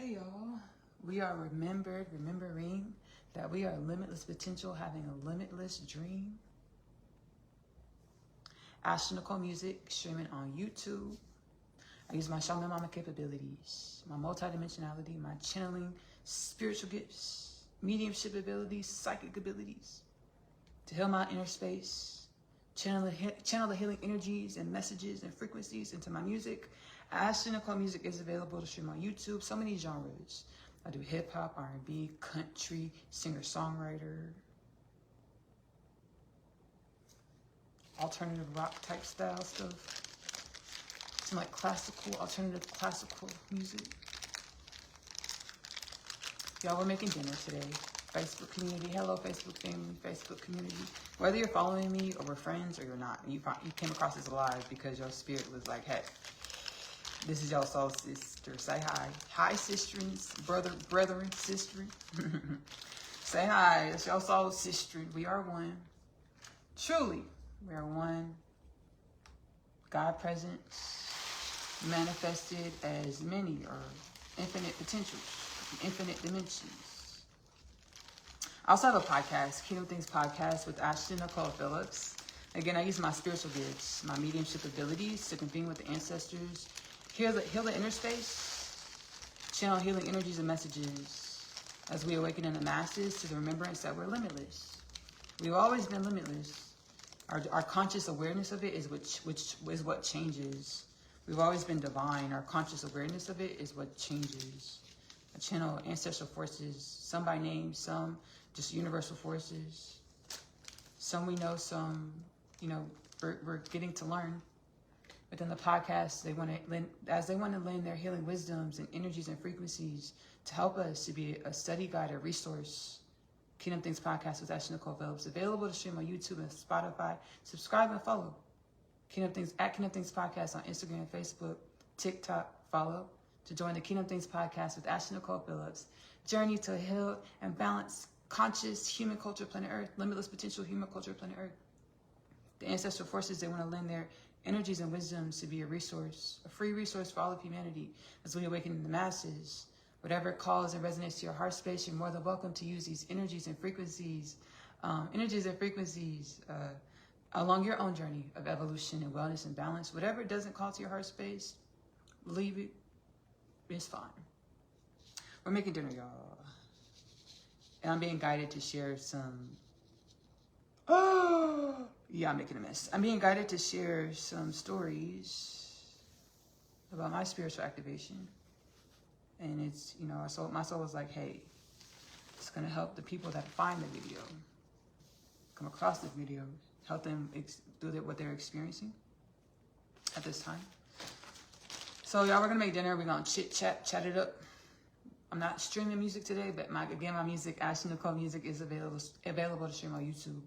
Hey y'all, we are remembering that we are limitless potential, having a limitless dream. Ashley-Nicole music, streaming on YouTube. I use my shaman mama capabilities, my multidimensionality, my channeling, spiritual gifts, mediumship abilities, psychic abilities to heal my inner space, channel the healing energies and messages and frequencies into my music. Ashley-Nicole music is available to stream on YouTube. So many genres. I do hip hop, R&B, country, singer-songwriter, alternative rock type style stuff. Some like classical, alternative classical music. Y'all, we're making dinner today. Facebook community, hello Facebook family, Facebook community. Whether you're following me or we're friends or you're not, you came across this live because your spirit was like, hey, this is your soul sister. Say hi. Hi, sisterins, brethren, sister. Say hi. It's your soul sister. We are one. Truly, we are one. God presence manifested as many or infinite potentials, infinite dimensions. I also have a podcast, Kingdom Things Podcast with Ashley-Nicole Phillips. Again, I use my spiritual gifts, my mediumship abilities to convene with the ancestors, heal the inner space, channel healing energies and messages as we awaken in the masses to the remembrance that we're limitless. We've always been limitless. Our conscious awareness of it is which is what changes. We've always been divine. Our conscious awareness of it is what changes. I channel ancestral forces, some by name, some just universal forces. Some we know, some, we're getting to learn. Within the podcast, they want to lend their healing wisdoms and energies and frequencies to help us to be a study guide, a resource. Kingdom Things Podcast with Ashley-Nicole Phillips, available to stream on YouTube and Spotify. Subscribe and follow. Kingdom Things Podcast on Instagram, Facebook, TikTok. Follow to join the Kingdom Things Podcast with Ashley-Nicole Phillips. Journey to heal and balance conscious human culture, planet Earth, limitless potential human culture, planet Earth. The ancestral forces, they want to lend their energies and wisdoms to be a resource, a free resource for all of humanity as we awaken the masses. Whatever calls and resonates to your heart space, you're more than welcome to use these energies and frequencies, along your own journey of evolution and wellness and balance. Whatever doesn't call to your heart space, leave it. It's fine. We're making dinner, y'all. And I'm being guided to share some... I'm making a mess. I'm being guided to share some stories about my spiritual activation. And it's, my soul was like, hey, it's going to help the people that find the video, come across the video, help them do what they're experiencing at this time. So y'all, we're going to make dinner. We're going to chat it up. I'm not streaming music today, but my music, Ashley-Nicole music, is available to stream on YouTube.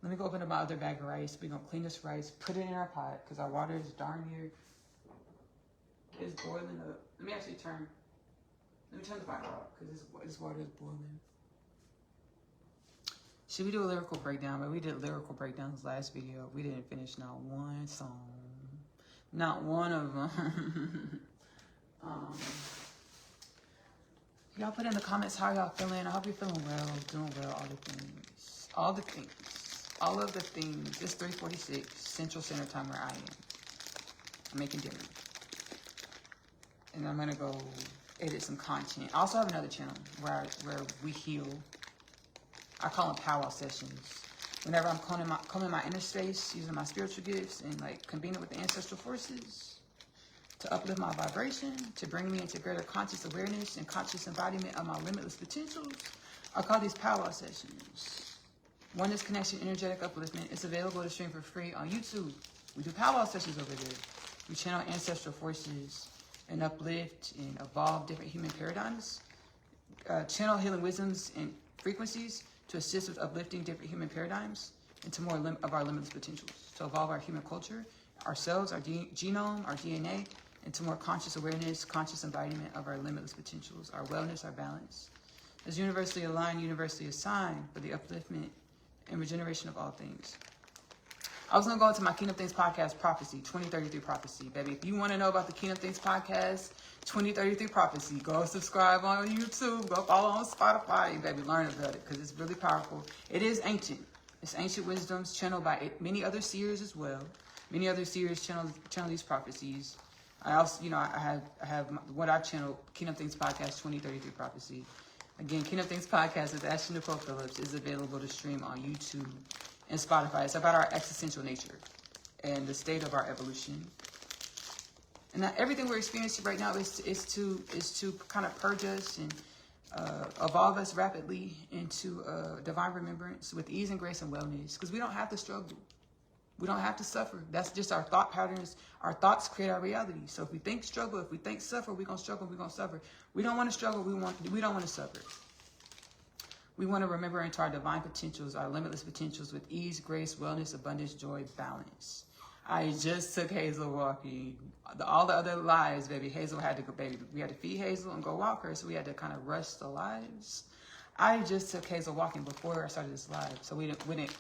Let me go open up my other bag of rice. We're going to clean this rice, put it in our pot, because our water is darn near, it's boiling up. Let me turn the fire off, because this water is boiling. Should we do a lyrical breakdown? But we did lyrical breakdowns last video. We didn't finish not one song. Not one of them. Y'all put in the comments how y'all feeling. I hope you're feeling well, doing well, all the things. All of the things. It's 3:46 Central Standard Time where I am. I'm making dinner. And I'm going to go edit some content. I also have another channel where we heal. I call them powwow sessions. Whenever I'm combing my inner space, using my spiritual gifts and convening with the ancestral forces to uplift my vibration, to bring me into greater conscious awareness and conscious embodiment of my limitless potentials, I call these powwow sessions. Oneness Connection Energetic Upliftment is available to stream for free on YouTube. We do powwow sessions over there. We channel ancestral forces and uplift and evolve different human paradigms, channel healing wisdoms and frequencies to assist with uplifting different human paradigms into more of our limitless potentials, to evolve our human culture, ourselves, our genome, our DNA, into more conscious awareness, conscious embodiment of our limitless potentials, our wellness, our balance, as universally aligned, universally assigned for the upliftment and regeneration of all things. I was going to go into my Kingdom Things Podcast Prophecy, 2033 Prophecy. Baby, if you want to know about the Kingdom Things Podcast, 2033 Prophecy, go subscribe on YouTube. Go follow on Spotify. Baby, learn about it because it's really powerful. It is ancient. It's ancient wisdoms channeled by many other seers as well. Many other seers channel these prophecies. I also, I have what I channel, Kingdom Things Podcast 2033 Prophecy. Again, Kingdom Things Podcast with Ashley-Nicole Phillips is available to stream on YouTube and Spotify. It's about our existential nature and the state of our evolution. And everything we're experiencing right now is to kind of purge us and evolve us rapidly into divine remembrance with ease and grace and wellness. Because we don't have to struggle. We don't have to suffer. That's just our thought patterns. Our thoughts create our reality. So if we think struggle, if we think suffer, we're going to struggle, we're going to suffer. We don't want to struggle. We don't want to suffer. We want to remember into our divine potentials, our limitless potentials with ease, grace, wellness, abundance, joy, balance. I just took Hazel walking. All the other lives, baby, Hazel had to go, baby. We had to feed Hazel and go walk her, so we had to kind of rush the lives. I just took Hazel walking before I started this live, so we didn't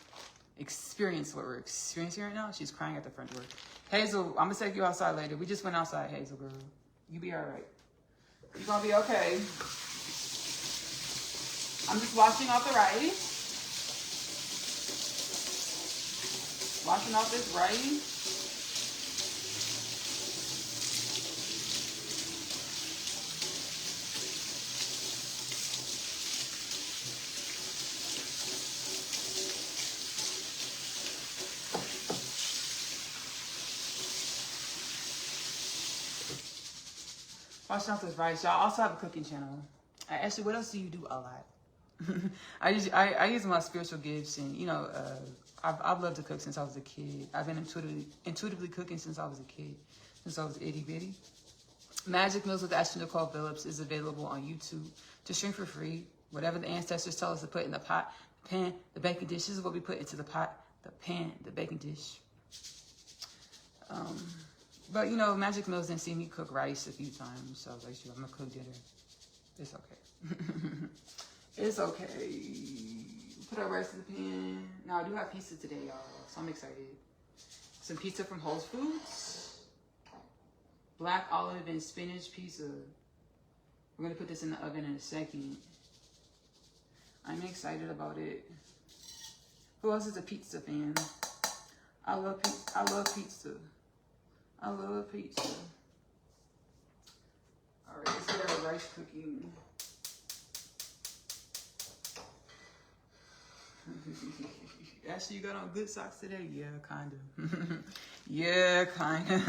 experience what we're experiencing right now. She's crying at the front door. Hazel, I'm gonna take you outside later. We just went outside, Hazel girl. You be all right. You're gonna be okay. I'm just washing off the rice. Washing off this rice. Washing off this rice. Y'all also have a cooking channel. Ashley, what else do you do? A lot. I use my spiritual gifts, and I've loved to cook since I was a kid. I've been intuitively cooking since I was a kid, since I was itty bitty. Magic Meals with Ashley-Nicole Phillips is available on YouTube to stream for free. Whatever the ancestors tell us to put in the pot, the pan, the baking dish. This is what we put into the pot, the pan, the baking dish. But Magic Meals didn't see me cook rice a few times, so I was like, I'm gonna cook dinner. It's okay. It's okay. Put our rice in the pan. Now I do have pizza today, y'all, so I'm excited. Some pizza from Whole Foods. Black olive and spinach pizza. We're gonna put this in the oven in a second. I'm excited about it. Who else is a pizza fan? I love pizza. I love pizza. I love pizza. All right, let's get our rice cooking. Ashley, you got on good socks today? Yeah, kind of. Yeah, kind of.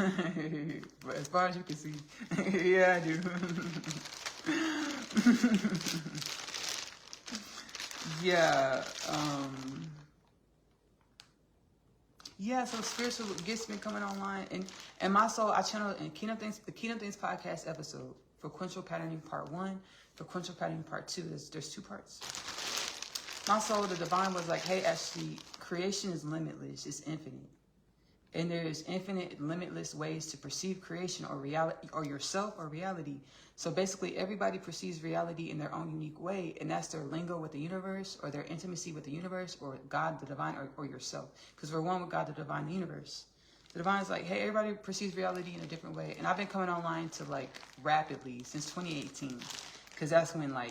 But as far as you can see, yeah, I do. Yeah, yeah, so spiritual gifts been coming online, and my soul, I channel in the Kingdom Things Podcast episode, Frequential Patterning Part 1, Frequential Patterning Part 2. There's 2 parts. My soul, the divine, was like, hey, Ashley, creation is limitless, it's infinite. And there's infinite, limitless ways to perceive creation or reality, or yourself or reality. So basically, everybody perceives reality in their own unique way, and that's their lingo with the universe, or their intimacy with the universe, or God, the divine, or yourself. Because we're one with God, the divine, the universe. The divine is like, hey, everybody perceives reality in a different way. And I've been coming online to rapidly since 2018, because that's when I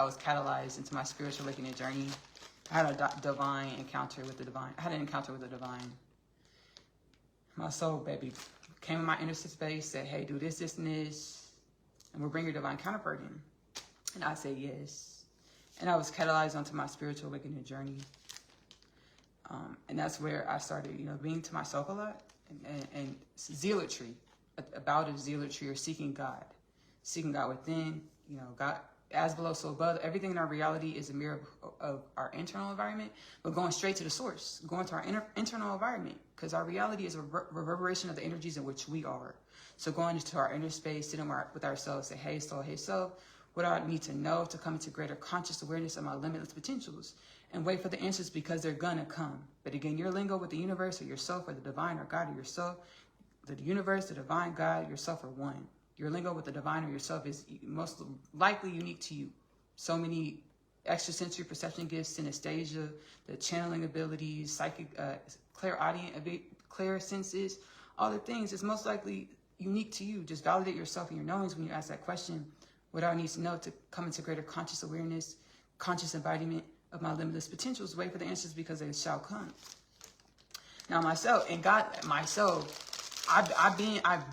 was catalyzed into my spiritual awakening journey. I had a divine encounter with the divine. I had an encounter with the divine. My soul, baby, came in my inner space, said, hey, do this, this, and this, and we'll bring your divine counterpart in. And I said yes. And I was catalyzed onto my spiritual awakening journey. And that's where I started, being to myself a lot, and zealotry, a bout of zealotry, or seeking God within, God, as below, so above. Everything in our reality is a mirror of our internal environment, but going straight to the source, going to our internal environment, because our reality is a reverberation of the energies in which we are. So going into our inner space, sitting with ourselves, say, hey, soul, what do I need to know to come into greater conscious awareness of my limitless potentials? And wait for the answers, because they're gonna come. But again, your lingo with the universe, or yourself, or the divine, or God, or yourself, the universe, the divine, God, yourself are one. Your lingo with the divine or yourself is most likely unique to you. So many extrasensory perception gifts, synesthesia, the channeling abilities, psychic, clairaudient, clear senses, all the things. It's most likely unique to you. Just validate yourself and your knowings when you ask that question. What I need to know to come into greater conscious awareness, conscious embodiment of my limitless potentials. Wait for the answers because they shall come. Now myself and God, I've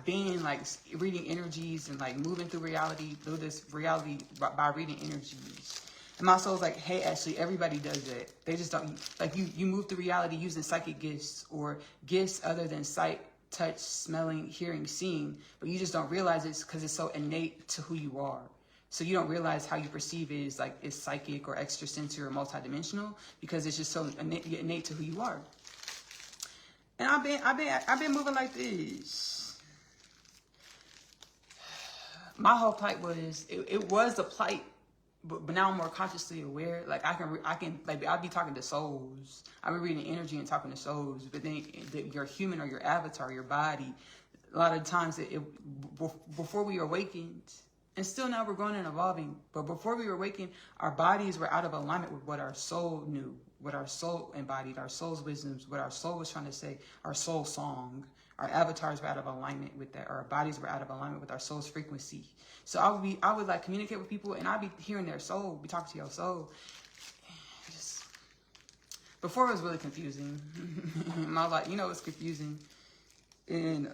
been like reading energies and like moving through this reality by reading energies. And my soul's like, hey, Ashley, everybody does that. They just don't, like you move through reality using psychic gifts or gifts other than sight, touch, smelling, hearing, seeing, but you just don't realize it's because it's so innate to who you are. So you don't realize how you perceive it is like it's psychic or extrasensory or multidimensional because it's just so innate to who you are. And I've been moving like this. My whole plight was it was a plight, but now I'm more consciously aware. Like I can like I'll be talking to souls. I'll be reading energy and talking to souls. But then your human or your avatar, your body, a lot of times before we awakened, and still now we're growing and evolving. But before we were awakened, our bodies were out of alignment with what our soul knew, what our soul embodied, our soul's wisdoms, what our soul was trying to say, our soul song. Our avatars were out of alignment with that. Our bodies were out of alignment with our soul's frequency. So I would like communicate with people and I'd be hearing their soul, be talking to your soul. Just, before it was really confusing. My life, it's confusing. And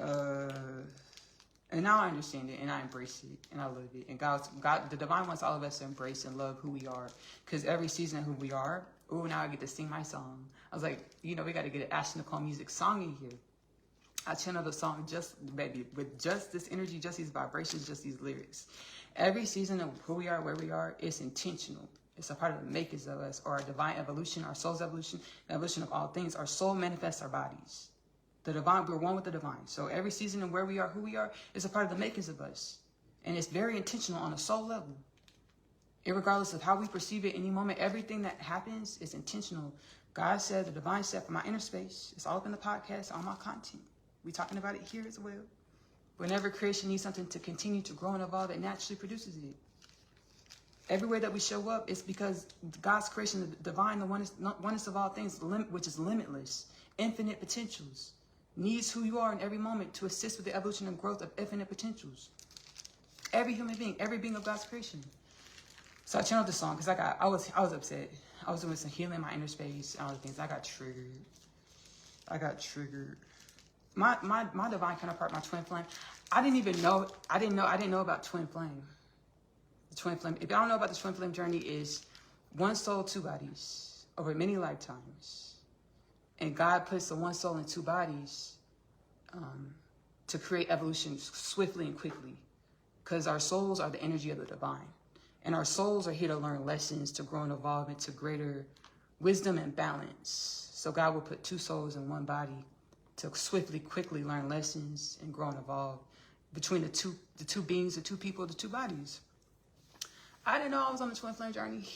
now I understand it and I embrace it and I love it. And God, the divine wants all of us to embrace and love who we are. Because every season of who we are, now I get to sing my song. I was like, we got to get an Ashley-Nicole music song in here. I channel the song with just this energy, just these vibrations, just these lyrics. Every season of who we are, where we are, is intentional. It's a part of the makers of us, or our divine evolution, our soul's evolution, the evolution of all things. Our soul manifests our bodies. The divine, we're one with the divine. So every season of where we are, who we are, is a part of the makers of us. And it's very intentional on a soul level. Irregardless of how we perceive it any moment, everything that happens is intentional. God said, the divine said, for my inner space, it's all up in the podcast, all my content. We're talking about it here as well. Whenever creation needs something to continue to grow and evolve, it naturally produces it. Everywhere that we show up, it's because God's creation, the divine, the oneness of all things, which is limitless, infinite potentials, needs who you are in every moment to assist with the evolution and growth of infinite potentials. Every human being, every being of God's creation. So I channeled this song because I was upset. I was doing some healing in my inner space and all the things. I got triggered. My divine counterpart, my twin flame. I didn't know about twin flame. The twin flame. If y'all don't know about the twin flame journey, is one soul, two bodies over many lifetimes, and God puts the one soul in two bodies to create evolution swiftly and quickly, because our souls are the energy of the divine, and our souls are here to learn lessons, to grow and evolve into greater wisdom and balance. So God will put two souls in one body to swiftly, quickly learn lessons and grow and evolve between the two beings, the two people, the two bodies. I didn't know I was on the twin flame journey.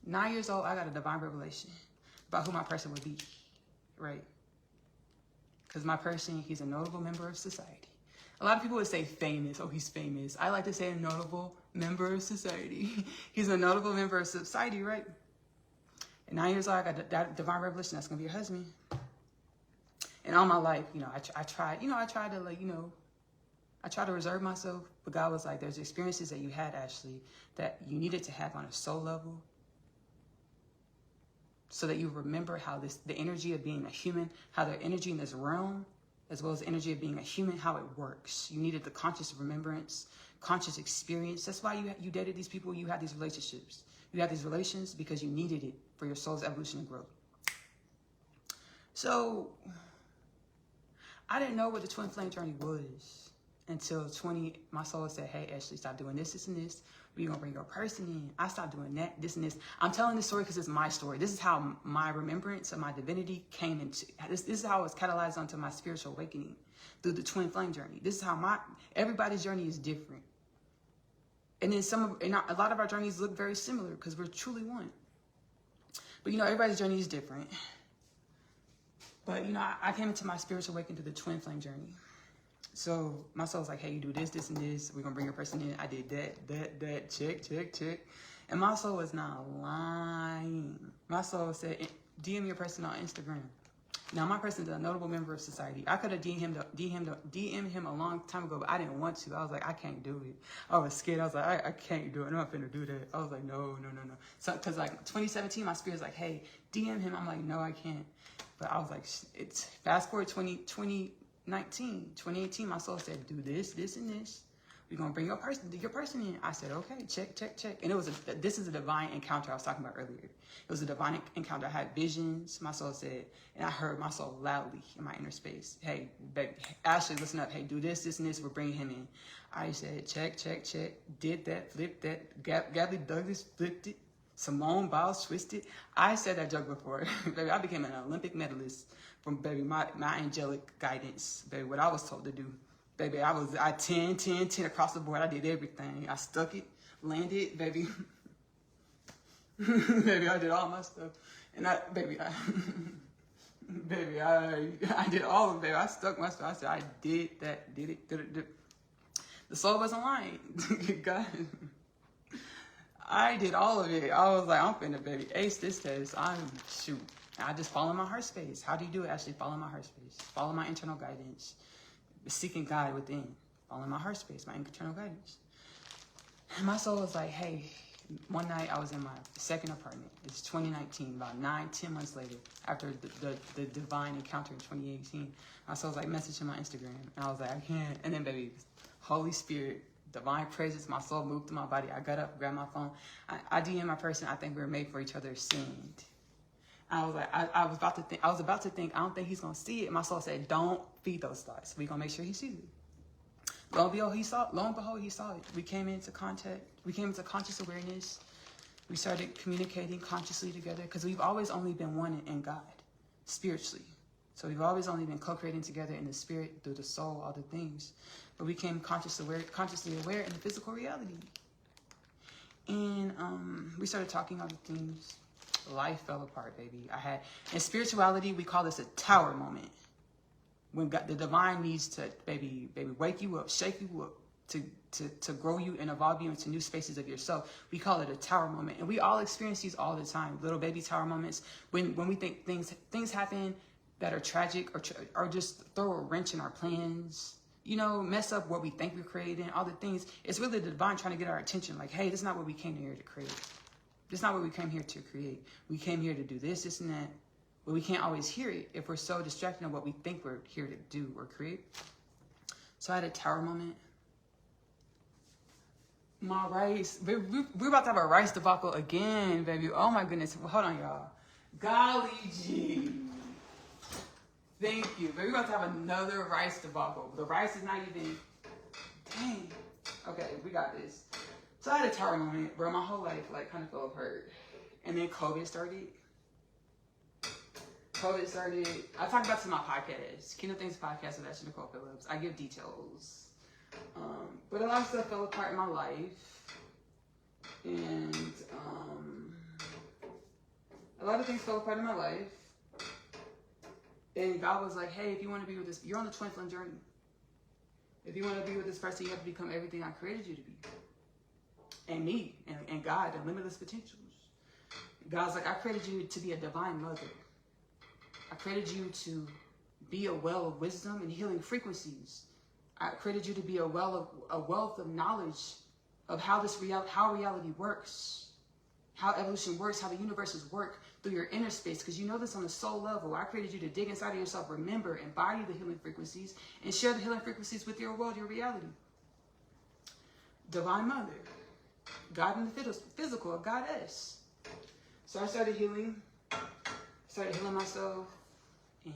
9 years old, I got a divine revelation about who my person would be, right? Because my person, he's a notable member of society. A lot of people would say famous. Oh, he's famous. I like to say a notable member of society. He's a notable member of society, right? At 9 years old, I got that divine revelation. That's going to be your husband. And all my life, I tried to reserve myself, but God was like, there's experiences that you had, Ashley, that you needed to have on a soul level so that you remember how the energy of being a human, how the energy in this realm, as well as the energy of being a human, how it works. You needed the conscious remembrance, conscious experience. That's why you dated these people, you had these relationships. You had these relations because you needed it for your soul's evolution and growth. So I didn't know what the twin flame journey was until my soul said, hey, Ashley, stop doing this, this, and this. We're going to bring your person in. I stopped doing that, this, and this. I'm telling this story because it's my story. This is how my remembrance of my divinity came into, this is how it was catalyzed onto my spiritual awakening through the twin flame journey. This is how everybody's journey is different. And then a lot of our journeys look very similar because we're truly one. But everybody's journey is different. But, I came into my spiritual awakening through the twin flame journey. So my soul's like, hey, you do this, this, and this. We're going to bring your person in. I did that, check. And my soul was not lying. My soul said, DM your person on Instagram. Now, my person is a notable member of society. I could have DM him a long time ago, but I didn't want to. I was like, I can't do it. I was scared. I was like, I can't do it. I'm not finna do that. I was like, no. So, because like 2017, my spirit's like, hey, DM him. I'm like, no, I can't. But I was like, it's fast forward 2018, my soul said, do this, this, and this. We're going to bring your person in. I said, okay, check. And this is a divine encounter I was talking about earlier. It was a divine encounter. I had visions, my soul said, and I heard my soul loudly in my inner space. Hey, baby, Ashley, listen up. Hey, do this, this, and this. We're bringing him in. I said, check. Did that, flipped that. Gabby Douglas flipped it. Simone Biles twisted. I said that joke before. Baby, I became an Olympic medalist from, baby, my angelic guidance. Baby, what I was told to do. Baby, I 10 across the board. I did everything. I stuck it, landed, baby. Baby, I did all my stuff. And I did all of it, baby. I stuck my stuff. I said, I did that, did it. The soul wasn't lying. God. I did all of it. I was like, I'm finna, baby, ace this test. I just follow my heart space. How do you do it? Actually, follow my heart space. Follow my internal guidance. Seeking God within, following my heart space, my internal guidance. And my soul was like, hey, one night I was in my second apartment. It's 2019, about 9-10 months later, after the divine encounter in 2018. My soul was like, message in my Instagram. And I was like, I can't. And then, baby, Holy Spirit, divine presence, my soul moved through my body. I got up, grabbed my phone. I DM my person. I think we were made for each other. Send. I was like, I was about to think, I don't think he's gonna see it. And my soul said, don't feed those thoughts. We're gonna make sure he sees it. Lo and behold, he saw it. We came into contact, we came into conscious awareness. We started communicating consciously together because we've always only been one in God, spiritually. So we've always only been co-creating together in the spirit, through the soul, all the things. But we became consciously aware in the physical reality. And we started talking other things. Life fell apart, baby. In spirituality, we call this a tower moment. When God, the divine needs to, baby, wake you up, shake you up, to grow you and evolve you into new spaces of yourself. We call it a tower moment. And we all experience these all the time. Little baby tower moments. When we think things happen that are tragic or just throw a wrench in our plans, you know, mess up what we think we're creating, all the things. It's really the divine trying to get our attention. Like, hey, this is not what we came here to create. This is not what we came here to create. We came here to do this, this, and that. But we can't always hear it if we're so distracted on what we think we're here to do or create. So I had a tower moment. My rice. We're about to have a rice debacle again, baby. Oh my goodness. Hold on, y'all. Golly gee. Thank you. Baby, we're about to have another rice debacle. The rice is not even... Dang. Okay, we got this. So I had a tower moment, bro. My whole life, like, kind of fell apart. And then COVID started. I talk about this in my podcast, Kingdom Things Podcast with Ashley-Nicole Phillips. I give details. But a lot of stuff fell apart in my life. And a lot of things fell apart in my life. And God was like, hey, if you want to be with this, you're on the twin flame journey. If you want to be with this person, you have to become everything I created you to be. And me, and God, and limitless potentials. God's like, I created you to be a divine mother. I created you to be a well of wisdom and healing frequencies. I created you to be a wealth of knowledge of how reality works, how evolution works, how the universes work through your inner space, because you know this on the soul level. I created you to dig inside of yourself, remember, embody the healing frequencies, and share the healing frequencies with your world, your reality. Divine Mother, God in the physical, a goddess. So I started healing myself and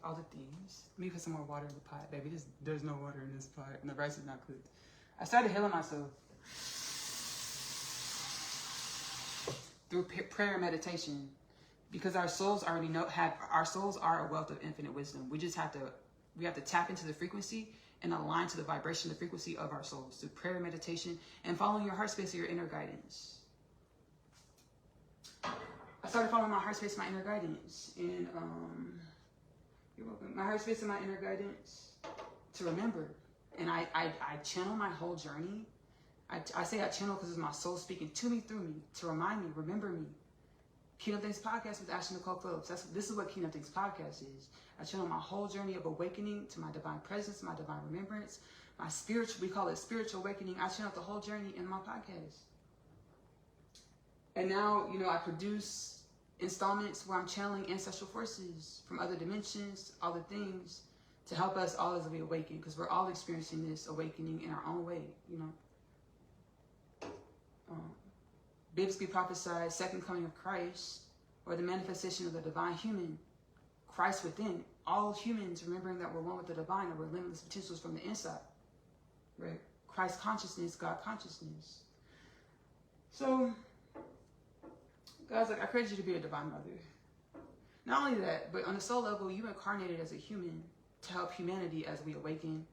all the things. Let me put some more water in the pot, baby. There's no water in this pot, and the rice is not cooked. I started healing myself through prayer and meditation, because our souls already our souls are a wealth of infinite wisdom. We have to tap into the frequency and align to the vibration, the frequency of our souls through prayer, meditation, and following your heart space or your inner guidance. I started following my heart space, my inner guidance, and you're welcome. My heart space and my inner guidance to remember, and I channel my whole journey I say I channel because it's my soul speaking to me, through me, to remind me, remember me. Kingdom Things Podcast with Ashley-Nicole. This is what Kingdom Things Podcast is. I channel my whole journey of awakening to my divine presence, my divine remembrance, my spiritual, we call it spiritual awakening. I channel the whole journey in my podcast. And now, you know, I produce installments where I'm channeling ancestral forces from other dimensions, other things, to help us all as we awaken, because we're all experiencing this awakening in our own way, you know. Biblically prophesied second coming of Christ, or the manifestation of the divine human, Christ within. All humans remembering that we're one with the divine, and we're limitless potentials from the inside. Right? Christ consciousness, God consciousness. So, God's like, I created you to be a divine mother. Not only that, but on the soul level, you incarnated as a human to help humanity as we awaken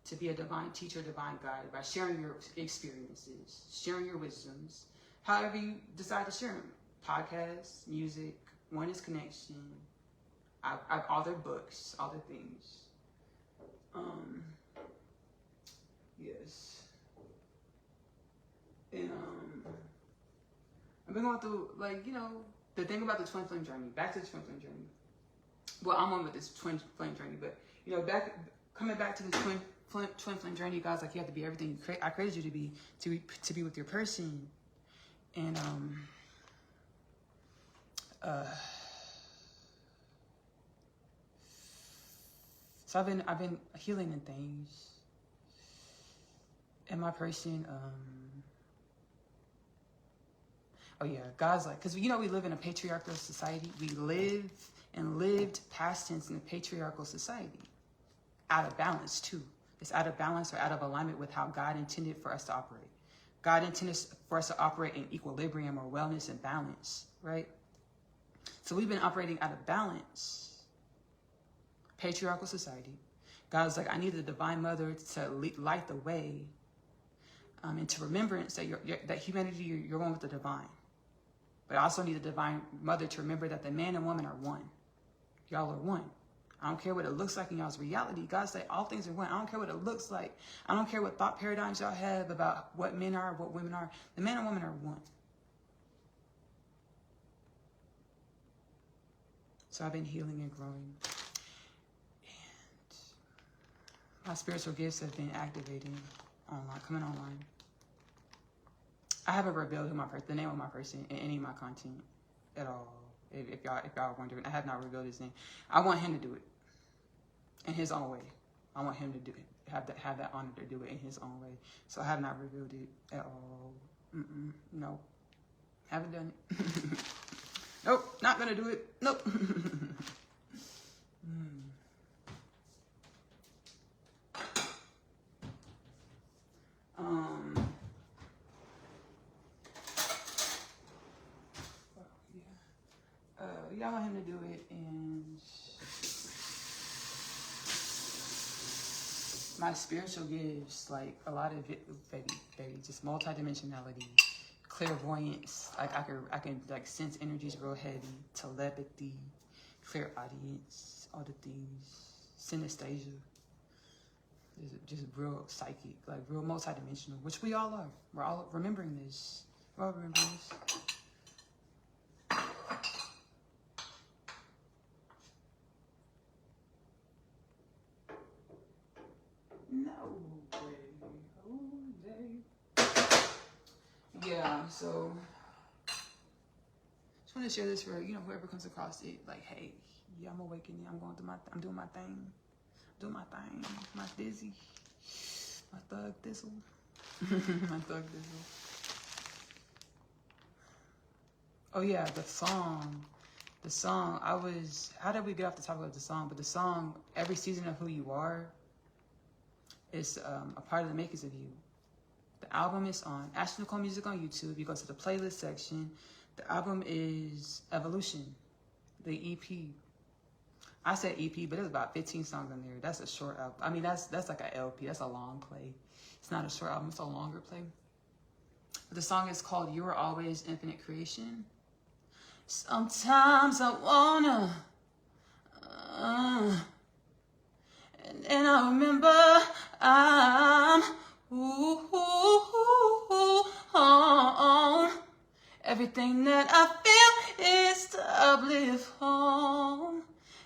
to be a divine teacher, divine guide, by sharing your experiences, sharing your wisdoms, however you decide to share them. Podcasts, music, Oneness connection. I've authored books, other things. Yes. And I've been going through, like, you know, the thing about the twin flame journey. Back to the twin flame journey. Well, I'm on with this twin flame journey, but, you know, coming back to the twin flame journey, guys, like, you have to be everything I created you to be with your person. And so I've been healing in things. And my person, oh yeah, God's like, because, you know, we live in a patriarchal society. We live and lived past tense in a patriarchal society. Out of balance, too. It's out of balance or out of alignment with how God intended for us to operate. God intended for us to operate in equilibrium or wellness and balance, right? So we've been operating out of balance. Patriarchal society. God's like, I need the divine mother to light the way into remembrance that that humanity, you're one with the divine. But I also need the divine mother to remember that the man and woman are one. Y'all are one. I don't care what it looks like in y'all's reality. God say all things are one. I don't care what it looks like. I don't care what thought paradigms y'all have about what men are, what women are. The man and woman are one. So I've been healing and growing. And my spiritual gifts have been activating online, coming online. I haven't revealed the name of my person in any of my content at all. If y'all are wondering, I have not revealed his name. I want him to do it in his own way. I want him to do it, have that honor to do it in his own way. So I have not revealed it at all. No, haven't done it. Nope, not gonna do it. Nope. Y'all want him to do it, and my spiritual gifts, like a lot of it, baby, just multidimensionality, clairvoyance. Like I can like sense energies real heavy, telepathy, clairaudience, all the things, synesthesia. Just real psychic, like real multidimensional, which we all are. We're all remembering this. We're all remembering this. Yeah, so just want to share this for, you know, whoever comes across it. Like, hey, yeah, I'm awakening. I'm doing my thing. My dizzy. My thug thistle. My thug thistle. Oh yeah, the song. How did we get off the topic of the song? But the song, Every Season of Who You Are, is a part of the makers of you. The album is on Ashley-Nicole Music on YouTube. You go to the playlist section. The album is Evolution, the EP. I said EP, but there's about 15 songs on there. That's a short album. I mean, that's like an LP. That's a long play. It's not a short album. It's a longer play. But the song is called You Are Always Infinite Creation. Sometimes I wanna, and I remember I'm, ooh, ooh, ooh. Everything that I feel is to uplift home.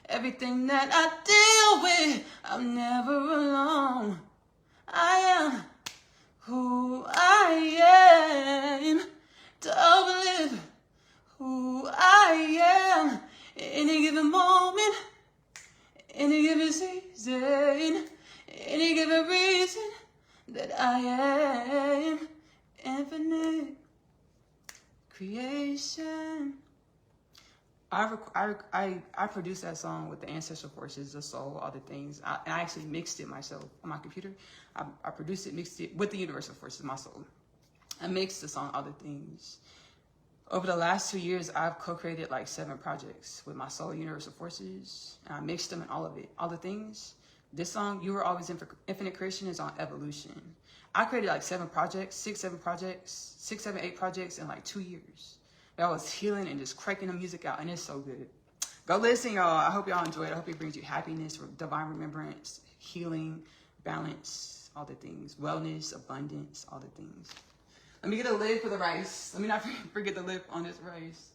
Everything that I deal with, I'm never alone. I am who I am to uplift who I am. Any given moment, any given season, any given reason that I am infinite creation. I produced that song with the ancestral forces, the soul, all the things. And I actually mixed it myself on my computer. I produced it, mixed it with the universal forces, my soul. I mixed the song, all the things. Over the last 2 years, I've co-created like 7 projects with my soul, universal forces. And I mixed them and all of it, all the things. This song, You Were Always Infinite Creation, is on evolution. I created like 7 projects, 6, 7 projects, 6, 7, 8 projects in like 2 years. I was healing and just cranking the music out, and it's so good. Go listen, y'all. I hope y'all enjoy it. I hope it brings you happiness, divine remembrance, healing, balance, all the things, wellness, abundance, all the things. Let me get a lid for the rice. Let me not forget the lid on this rice.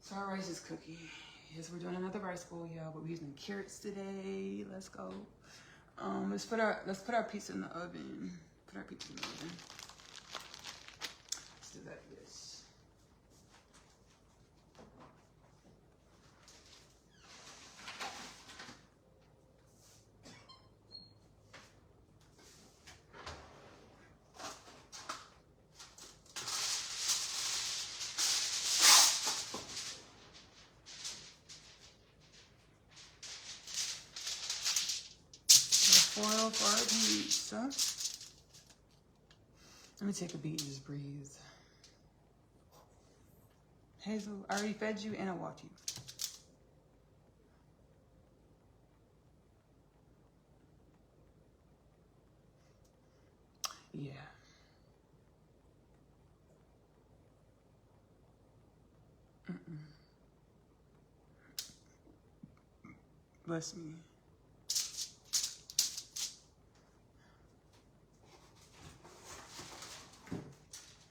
So our rice is cooking. Yes, we're doing another rice bowl, y'all, but we're using carrots today. Let's go. Let's put our pizza in the oven. Put our pizza in the oven. Let's do that. Yes. Foil for our pizza. Let me take a beat and just breathe. Hazel, I already fed you and I walked you. Yeah. Bless me.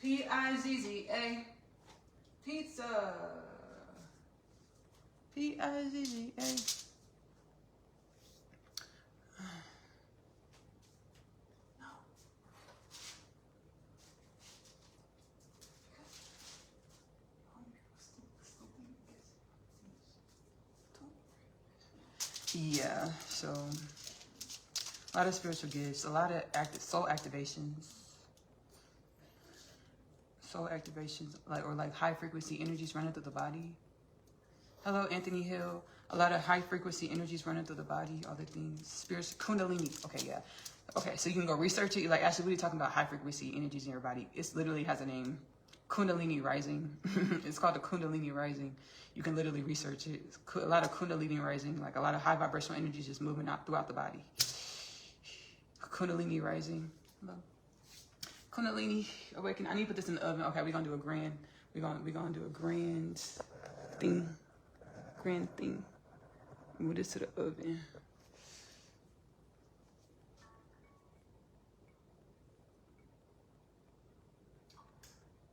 P-I-Z-Z-A. Pizza. P-I-Z-Z-A. No. Yeah, so a lot of spiritual gifts, a lot of soul activations. Soul activations, like high frequency energies running through the body. Hello, Anthony Hill. A lot of high frequency energies running through the body, all the things. Spirits, Kundalini. Okay, yeah. Okay, so you can go research it. Like, Ashley, what are you talking about? High frequency energies in your body. It literally has a name. Kundalini rising. It's called the Kundalini rising. You can literally research it. It's a lot of Kundalini rising, like a lot of high vibrational energies just moving out throughout the body. Kundalini rising. Hello. Kundalini awaken. I need to put this in the oven. Okay, we're gonna do a grand. We're gonna do a grand thing. Grand thing. Move this to the oven.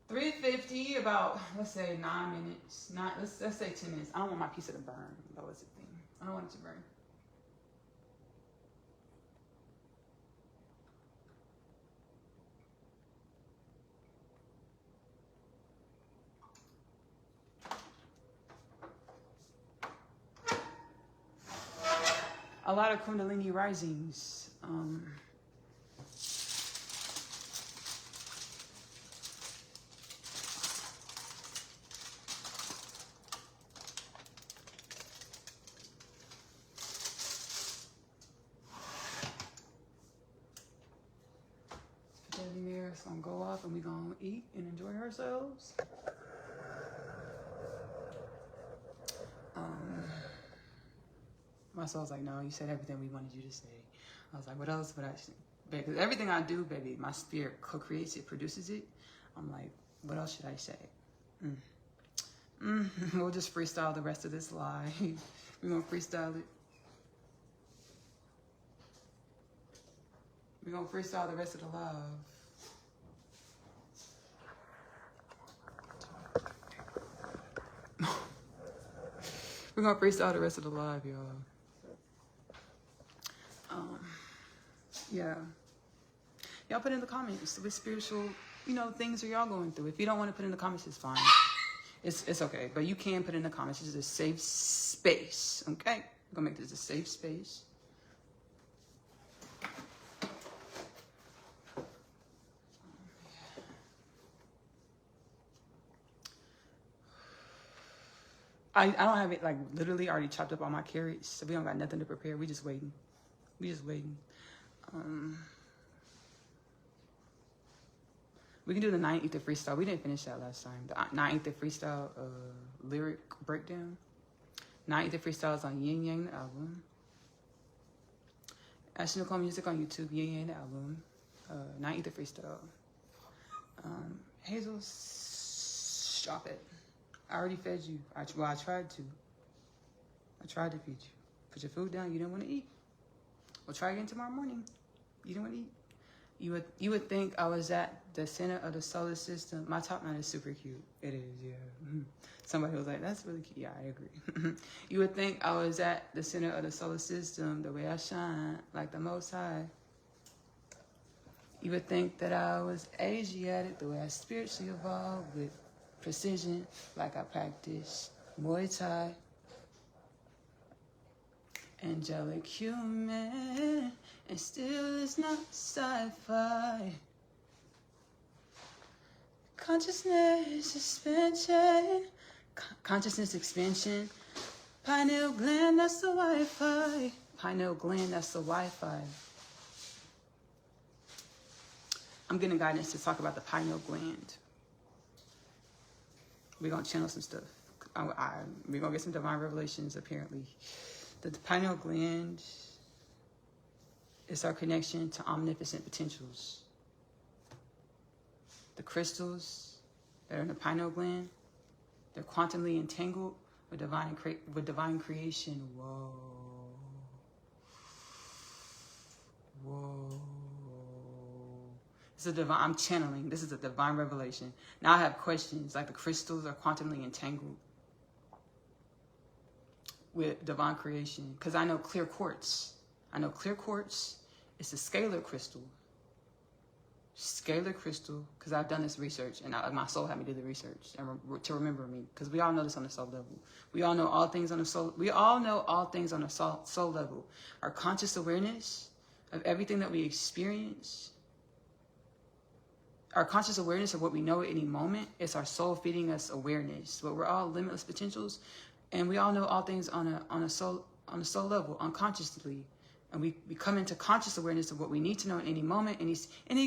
$350, about let's say 9 minutes. Let's say 10 minutes. I don't want my pizza to burn. That was the thing. I don't want it to burn. A lot of Kundalini risings. It's gonna go off and we're gonna eat and enjoy ourselves. My soul's like, no, you said everything we wanted you to say. I was like, what else would I say? Because everything I do, baby, my spirit co-creates it, produces it. I'm like, what else should I say? We'll just freestyle the rest of this live. We're going to freestyle it. We're going to freestyle the rest of the live. We're going to freestyle the rest of the live, y'all. Yeah. Y'all put in the comments what spiritual, things are y'all going through. If you don't want to put in the comments, it's fine. It's okay. But you can put in the comments. This is a safe space. Okay? We're going to make this a safe space. I don't have it, like, literally already chopped up all my carrots, so we don't got nothing to prepare. We just waiting. We can do the 9 Ether freestyle. We didn't finish that last time. The 9 Ether freestyle lyric breakdown. 9 Ether freestyle is on Yin Yang, the album. Ashley-Nicole music on YouTube, Yin Yang, the album. 9 Ether freestyle. Hazel, stop it. I already fed you. I tried to. I tried to feed you. Put your food down. You didn't want to eat. We'll try again tomorrow morning. You didn't want to eat. You would think I was at the center of the solar system. My top line is super cute. It is, yeah. Somebody was like, that's really cute. Yeah, I agree. You would think I was at the center of the solar system, the way I shine, like the Most High. You would think that I was Asiatic, the way I spiritually evolved with precision, like I practice Muay Thai. Angelic human, and still it's not sci-fi. Consciousness expansion, consciousness expansion. Pineal gland, that's the Wi-Fi. Pineal gland, that's the Wi-Fi. I'm getting guidance to talk about the pineal gland. We're going to channel some stuff. We're going to get some divine revelations, apparently. The pineal gland is our connection to omnipotent potentials. The crystals that are in the pineal gland, they're quantumly entangled with divine creation. Whoa. Whoa. I'm channeling. This is a divine revelation. Now I have questions, like the crystals are quantumly entangled with divine creation. Because I know clear quartz. It's a scalar crystal. Scalar crystal, because I've done this research, and my soul had me do the research and to remember me. Because we all know this on the soul level. We all know all things on the soul. We all know all things on the soul level. Our conscious awareness of everything that we experience. Our conscious awareness of what we know at any moment is our soul feeding us awareness. But we're all limitless potentials, and we all know all things on a soul level, unconsciously. And we come into conscious awareness of what we need to know at any moment, any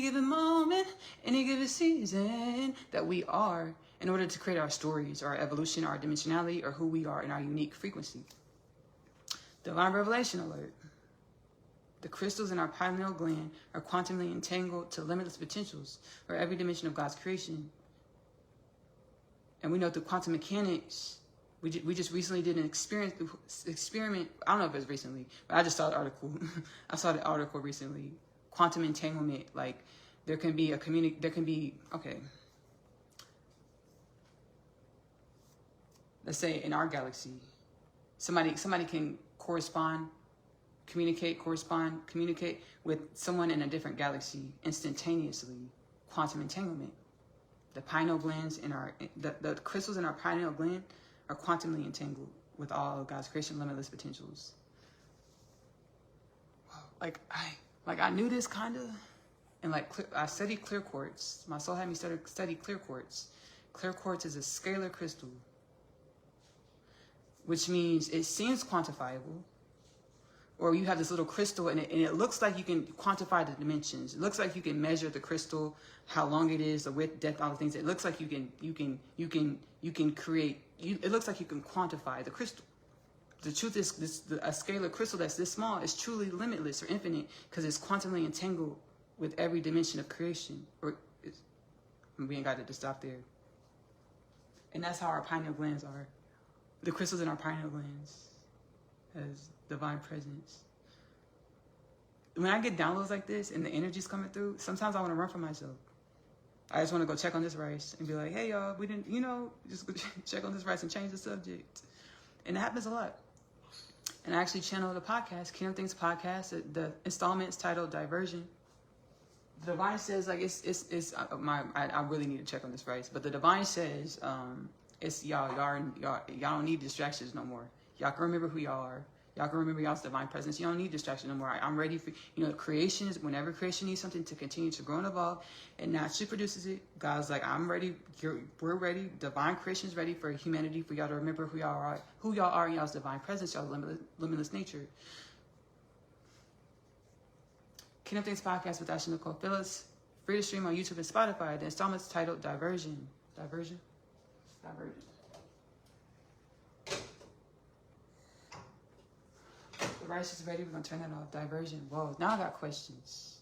given moment, any given season that we are, in order to create our stories, or our evolution, our dimensionality, or who we are in our unique frequency. Divine revelation alert. The crystals in our pineal gland are quantumly entangled to limitless potentials, or every dimension of God's creation. And we know through quantum mechanics, we just recently did an experiment. I don't know if it was recently, but I just saw the article. I saw the article recently. Quantum entanglement, like there can be okay. Let's say in our galaxy, somebody can communicate with someone in a different galaxy instantaneously. Quantum entanglement. The pineal glands the crystals in our pineal gland are quantumly entangled with all of God's creation, limitless potentials. I knew this kind of, and I studied clear quartz. My soul had me study clear quartz. Clear quartz is a scalar crystal, which means it seems quantifiable. Or you have this little crystal, and it looks like you can quantify the dimensions. It looks like you can measure the crystal, how long it is, the width, depth, all the things. It looks like you can create. It looks like you can quantify the crystal. the truth is, a scalar crystal that's this small is truly limitless or infinite because it's quantumly entangled with every dimension of creation. We ain't got to stop there. And that's how our pineal glands are. The crystals in our pineal glands has divine presence. When I get downloads like this and the energy's coming through, sometimes I want to run for myself. I just want to go check on this rice and be like, hey, y'all, we didn't, just check on this rice and change the subject. And it happens a lot. And I actually channeled a podcast, Kingdom Things podcast, the installments titled Diversion. The divine says, like, I really need to check on this rice, but the divine says, it's y'all don't need distractions no more. Y'all can remember who y'all are. Y'all can remember y'all's divine presence. You don't need distraction no more. I'm ready for, creation is, whenever creation needs something to continue to grow and evolve, it naturally produces it. God's like, I'm ready. We're ready. Divine creation is ready for humanity, for y'all to remember who y'all are in y'all's divine presence, y'all's limitless nature. Kingdom Things podcast with Ashley-Nicole. Free to stream on YouTube and Spotify. The installment's titled Diversion. Diversion. The rice is ready. We're going to turn that off. Diversion. Whoa. Now I got questions.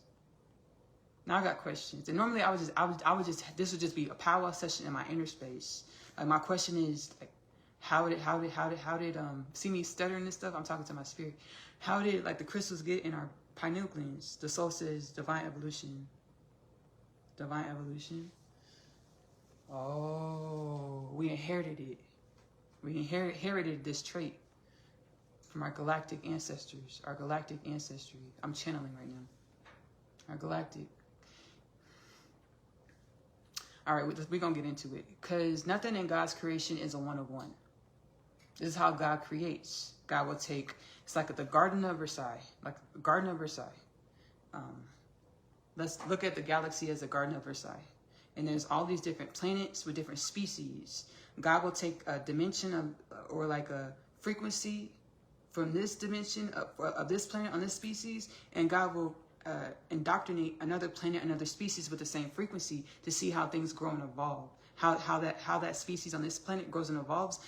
And normally I would just, this would just be a powwow session in my inner space. Like, my question is, like, how did see me stuttering this stuff? I'm talking to my spirit. How did, like, the crystals get in our pineal glands? The soul says divine evolution. Divine evolution. Oh, we inherited it. We inherited this trait from our galactic ancestors, our galactic ancestry. I'm channeling right now. Our galactic. All right, we're going to get into it. Because nothing in God's creation is a one-of-one. This is how God creates. God will take, it's like the Garden of Versailles. Let's look at the galaxy as a Garden of Versailles. And there's all these different planets with different species. God will take a dimension or like a frequency from this dimension of this planet on this species, and God will indoctrinate another planet, another species with the same frequency to see how things grow and evolve. How that species on this planet grows and evolves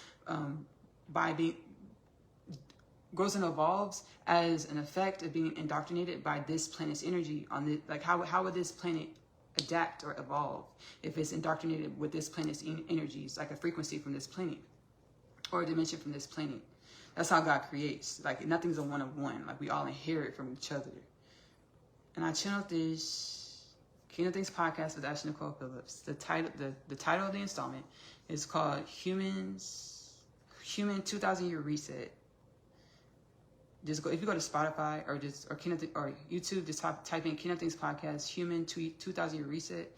grows and evolves as an effect of being indoctrinated by this planet's energy on the, like, how would this planet adapt or evolve if it's indoctrinated with this planet's energies, like a frequency from this planet or a dimension from this planet. That's how God creates. Like, nothing's a one-of-one. Like, we all inherit from each other. And I channeled this Kingdom Things podcast with Ashley-Nicole Phillips. The title of the installment is called Human 2,000-Year Reset. Just go, if you go to Spotify or YouTube, just type in Kingdom Things podcast, Human 2,000-Year Reset.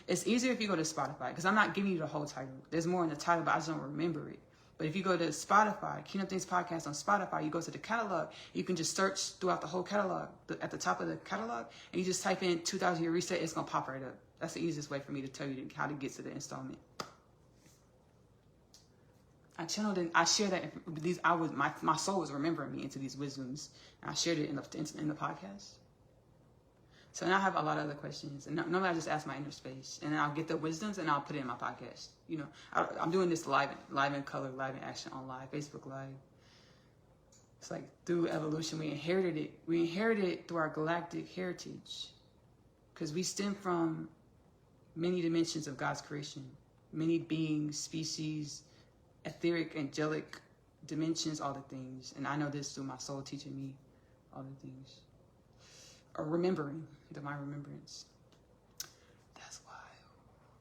It's easier if you go to Spotify, because I'm not giving you the whole title. There's more in the title, but I just don't remember it. But if you go to Spotify, Kingdom Things podcast on Spotify, you go to the catalog, you can just search throughout the whole catalog, at the top of the catalog, and you just type in 2,000-Year Reset, it's going to pop right up. That's the easiest way for me to tell you how to get to the installment. I channeled and I shared that my soul was remembering me into these wisdoms, and I shared it in the podcast. So now I have a lot of other questions, and normally I just ask my inner space, and then I'll get the wisdoms and I'll put it in my podcast. I'm doing this live in color, live in action on live, Facebook Live. It's like through evolution, we inherited it. We inherited it through our galactic heritage, because we stem from many dimensions of God's creation, many beings, species, etheric, angelic dimensions, all the things. And I know this through my soul teaching me all the things. Or remembering, divine remembrance. That's wild.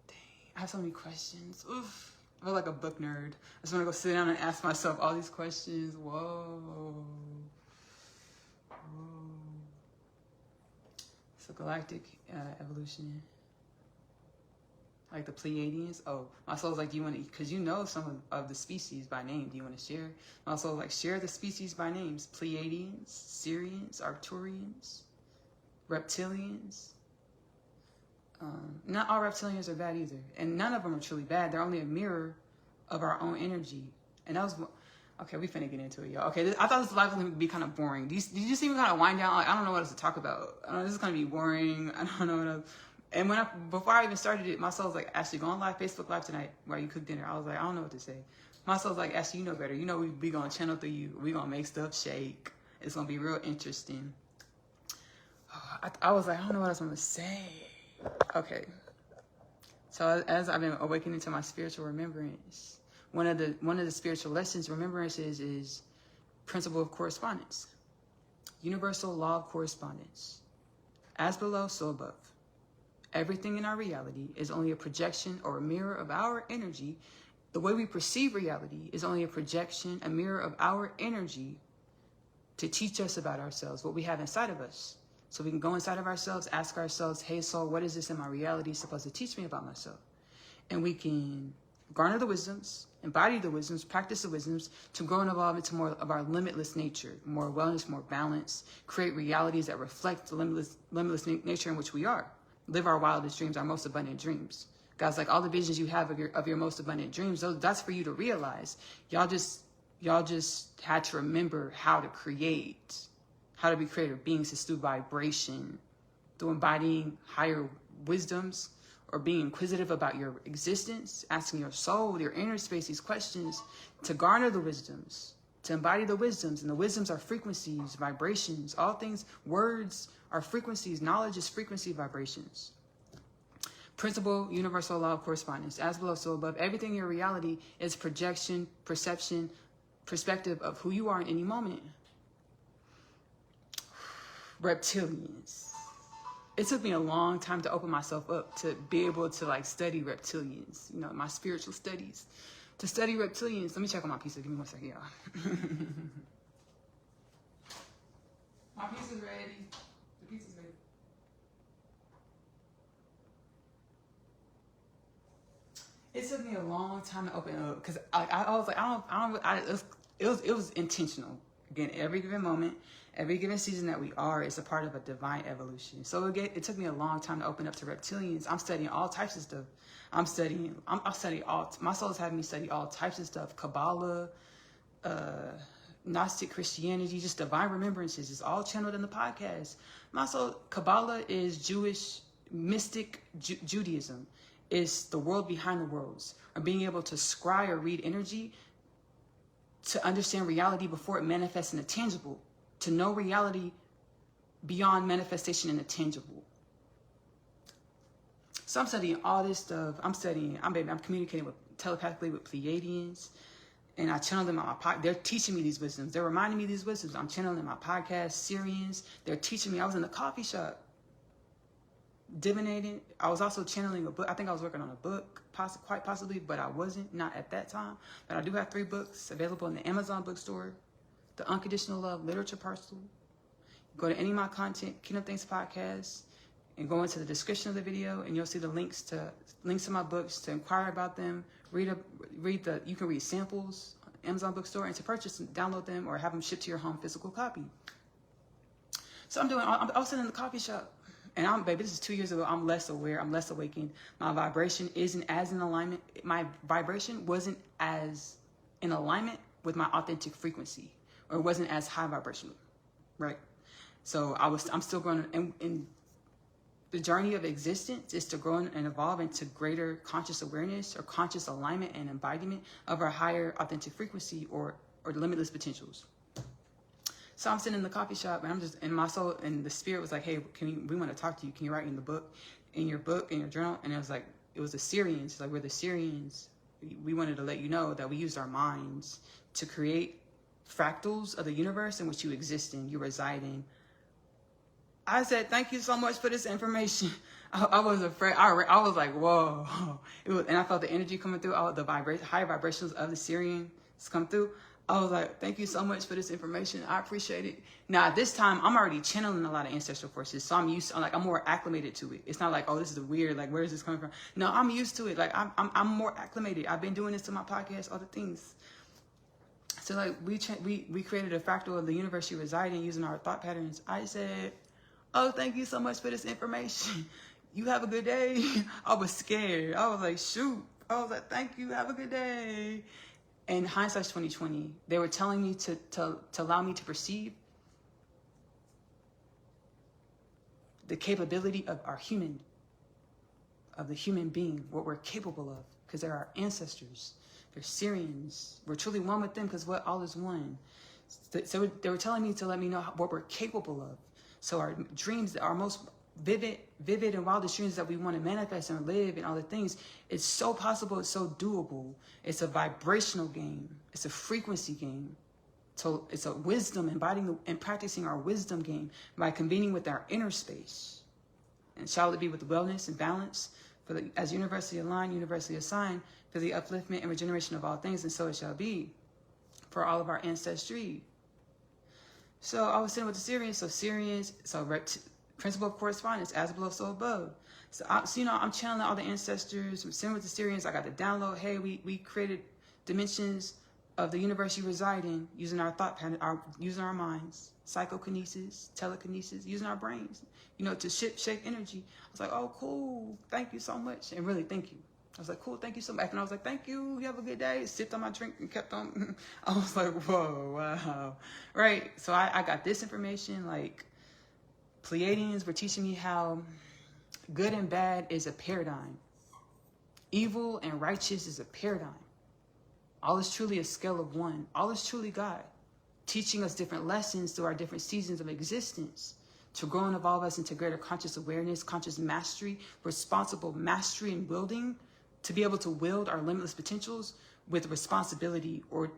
Dang. I have so many questions. Oof. I feel like a book nerd. I just want to go sit down and ask myself all these questions. Whoa. So galactic evolution. Like the Pleiadians. Oh, my soul's like, do you want to, because you know some of the species by name. Do you want to share? My soul's like, share the species by names. Pleiadians, Syrians, Arcturians, reptilians. Not all reptilians are bad either. And none of them are truly bad. They're only a mirror of our own energy. And that was, okay, we finna get into it, y'all. Okay, I thought this live was going to be kind of boring. Did you just even kind of wind down? Like, I don't know what else to talk about. I don't know, this is going to be boring. I don't know what else. And before I even started it, my soul was like, Ashley, go on live, Facebook Live tonight while you cook dinner. I was like, I don't know what to say. My soul's like, Ashley, you know better. You know we gonna channel through you. We gonna make stuff shake. It's gonna be real interesting. I was like, I don't know what else I'm gonna say. Okay. So as I've been awakening to my spiritual remembrance, one of the spiritual lessons, remembrance is principle of correspondence. Universal law of correspondence. As below, so above. Everything in our reality is only a projection or a mirror of our energy. The way we perceive reality is only a projection, a mirror of our energy to teach us about ourselves, what we have inside of us. So we can go inside of ourselves, ask ourselves, hey, soul, what is this in my reality supposed to teach me about myself? And we can garner the wisdoms, embody the wisdoms, practice the wisdoms to grow and evolve into more of our limitless nature, more wellness, more balance, create realities that reflect the limitless nature in which we are. Live our wildest dreams, our most abundant dreams. Guys, like all the visions you have of your most abundant dreams, that's for you to realize. Y'all just had to remember how to create, how to be creative beings is through vibration, through embodying higher wisdoms, or being inquisitive about your existence, asking your soul, your inner space, these questions, to garner the wisdoms, to embody the wisdoms. And the wisdoms are frequencies, vibrations, all things. Words are frequencies. Knowledge is frequency vibrations. Principle, universal law of correspondence. As below, so above. Everything in your reality is projection, perception, perspective of who you are in any moment. Reptilians. It took me a long time to open myself up to be able to like study reptilians, you know, my spiritual studies. To study reptilians. Let me check on my pizza. Give me 1 second, y'all. My pizza's ready. The pizza's ready. It took me a long time to open up because I was like, it was intentional. Again, every given moment, every given season that we are is a part of a divine evolution. So it took me a long time to open up to reptilians. I'm studying all types of stuff. I'm studying all, my soul is having me study all types of stuff. Kabbalah, Gnostic Christianity, just divine remembrances. It's all channeled in the podcast. My soul, Kabbalah is Jewish, mystic Judaism. It's the world behind the worlds, or being able to scry or read energy to understand reality before it manifests in the tangible, to know reality beyond manifestation in the tangible. So I'm studying all this stuff. I'm communicating telepathically with Pleiadians, and I channel them on my podcast. They're teaching me these wisdoms. They're reminding me these wisdoms. I'm channeling in my podcast, Syrians. They're teaching me. I was in the coffee shop, divinating. I was also channeling a book. I think I was working on a book, quite possibly, but I wasn't, not at that time. But I do have 3 books available in the Amazon bookstore. The Unconditional Love Literature Parcel. Go to any of my content, Kingdom Things Podcast, and go into the description of the video, and you'll see the links to my books to inquire about them. You can read samples on Amazon bookstore, and to purchase and download them or have them shipped to your home physical copy. So I was sitting in the coffee shop. And this is 2 years ago. I'm less aware. I'm less awakened. My vibration isn't as in alignment. My vibration wasn't as in alignment with my authentic frequency, or it wasn't as high vibrational, right? So I'm still growing. And the journey of existence is to grow and evolve into greater conscious awareness or conscious alignment and embodiment of our higher authentic frequency or limitless potentials. So I'm sitting in the coffee shop, and my soul and the spirit was like, hey, we want to talk to you. Can you write in your journal? And it was the Syrians. Like, we're the Syrians. We wanted to let you know that we used our minds to create fractals of the universe in which you exist in, you reside in. I said, thank you so much for this information. I was afraid. I was like, whoa. And I felt the energy coming through, all the high vibrations of the Syrians come through. I was like, thank you so much for this information. I appreciate it. Now, at this time, I'm already channeling a lot of ancestral forces. So I'm more acclimated to it. It's not like, oh, this is weird. Like, where is this coming from? No, I'm used to it. Like, I'm more acclimated. I've been doing this to my podcast, other things. So, like, we created a fractal of the universe you reside in using our thought patterns. I said, oh, thank you so much for this information. You have a good day. I was scared. I was like, shoot. I was like, thank you. Have a good day. And hindsight's 2020. They were telling me to allow me to perceive the capability of the human being, what we're capable of, because they're our ancestors. They're Syrians. We're truly one with them because what? All is one. So they were telling me to let me know what we're capable of. So our dreams, our most vivid and wildest dreams that we want to manifest and live and all the things, it's so possible, it's so doable. It's a vibrational game. It's a frequency game. So it's a wisdom, embodying and practicing our wisdom game by convening with our inner space. And shall it be with wellness and balance, as universally aligned, universally assigned, for the upliftment and regeneration of all things, and so it shall be for all of our ancestry. So I was sitting with the Syrians, principle of correspondence, as below, so above. So I'm channeling all the ancestors. I'm sitting with the Syrians. I got the download. Hey, we created dimensions of the universe you reside in using our thought pattern, using our minds, psychokinesis, telekinesis, using our brains, to shape energy. I was like, oh, cool. Thank you so much. And really, thank you. I was like, cool, thank you so much. And I was like, thank you. You have a good day. Sipped on my drink and kept on. I was like, whoa, wow. Right. So I got this information. Like, Pleiadians were teaching me how good and bad is a paradigm. Evil and righteous is a paradigm. All is truly a scale of one. All is truly God, teaching us different lessons through our different seasons of existence to grow and evolve us into greater conscious awareness, conscious mastery, responsible mastery and wielding, to be able to wield our limitless potentials with responsibility or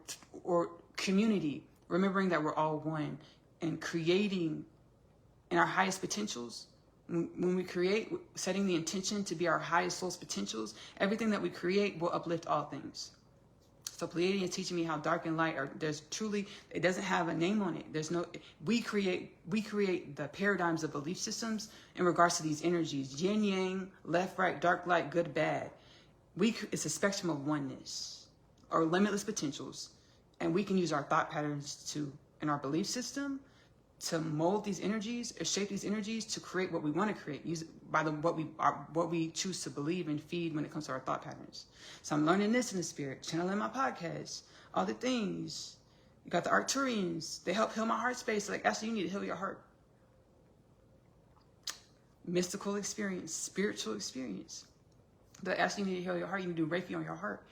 community, remembering that we're all one, and creating in our highest potentials. When we create, setting the intention to be our highest soul's potentials, everything that we create will uplift all things. So Pleiadian is teaching me how dark and light are. There's truly, it doesn't have a name on it. There's no, we create the paradigms of belief systems in regards to these energies: yin yang, left right, dark light, good bad. It's a spectrum of oneness or limitless potentials, and we can use our thought patterns in our belief system to mold these energies or shape these energies to create what we want to create, use by what we choose to believe and feed when it comes to our thought patterns. So I'm learning this in the spirit, channeling my podcast, all the things. You got the Arcturians. They help heal my heart space. Like, Ashley, you need to heal your heart. Mystical experience, spiritual experience. But Ashley, you need to heal your heart. You need to do Reiki on your heart.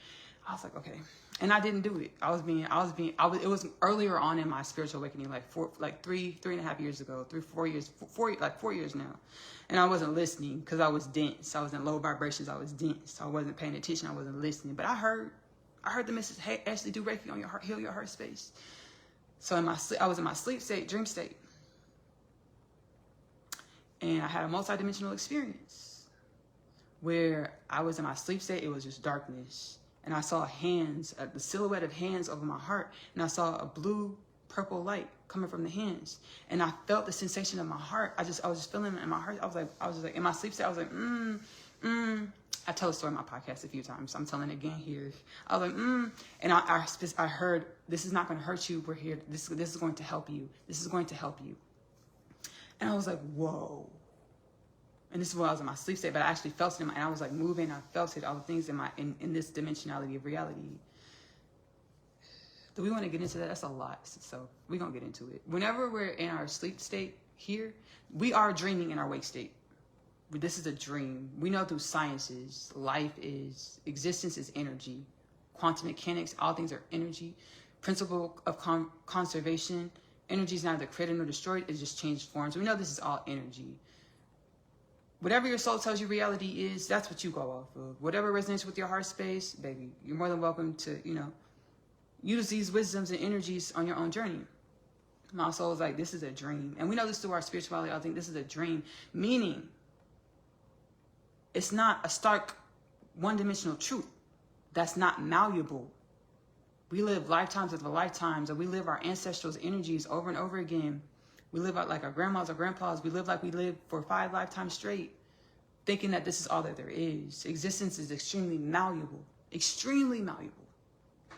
I was like, okay. And I didn't do it. It was earlier on in my spiritual awakening, like three and a half years ago, 4 years now. And I wasn't listening because I was dense. I was in low vibrations. I was dense. I wasn't paying attention. I wasn't listening. But I heard the message, hey, Ashley, do Reiki on your heart, heal your heart space. So I was in my sleep state, dream state. And I had a multidimensional experience where I was in my sleep state. It was just darkness. And I saw hands, the silhouette of hands over my heart. And I saw a blue, purple light coming from the hands. And I felt the sensation of my heart. I was just feeling it in my heart. I was just like, in my sleep state, I was like, I tell the story in my podcast a few times. So I'm telling it again here. I was like, And I heard, this is not going to hurt you. We're here. This is going to help you. This is going to help you. And I was like, whoa. And this is when I was in my sleep state, but I actually felt it and I was like moving. I felt it, all the things in this dimensionality of reality. Do we want to get into that? That's a lot. So we're going to get into it. Whenever we're in our sleep state here, we are dreaming in our wake state. This is a dream. We know through sciences, existence is energy. Quantum mechanics, all things are energy. Principle of conservation, energy is neither created nor destroyed. It's just changed forms. We know this is all energy. Whatever your soul tells you reality is, that's what you go off of. Whatever resonates with your heart space, baby, you're more than welcome to, use these wisdoms and energies on your own journey. My soul is like, this is a dream. And we know this through our spirituality. I think this is a dream. Meaning, it's not a stark, one-dimensional truth that's not malleable. We live lifetimes of lifetimes, and we live our ancestral energies over and over again. We live out like our grandmas or grandpas. We live like we lived for 5 lifetimes straight, thinking that this is all that there is. Existence is extremely malleable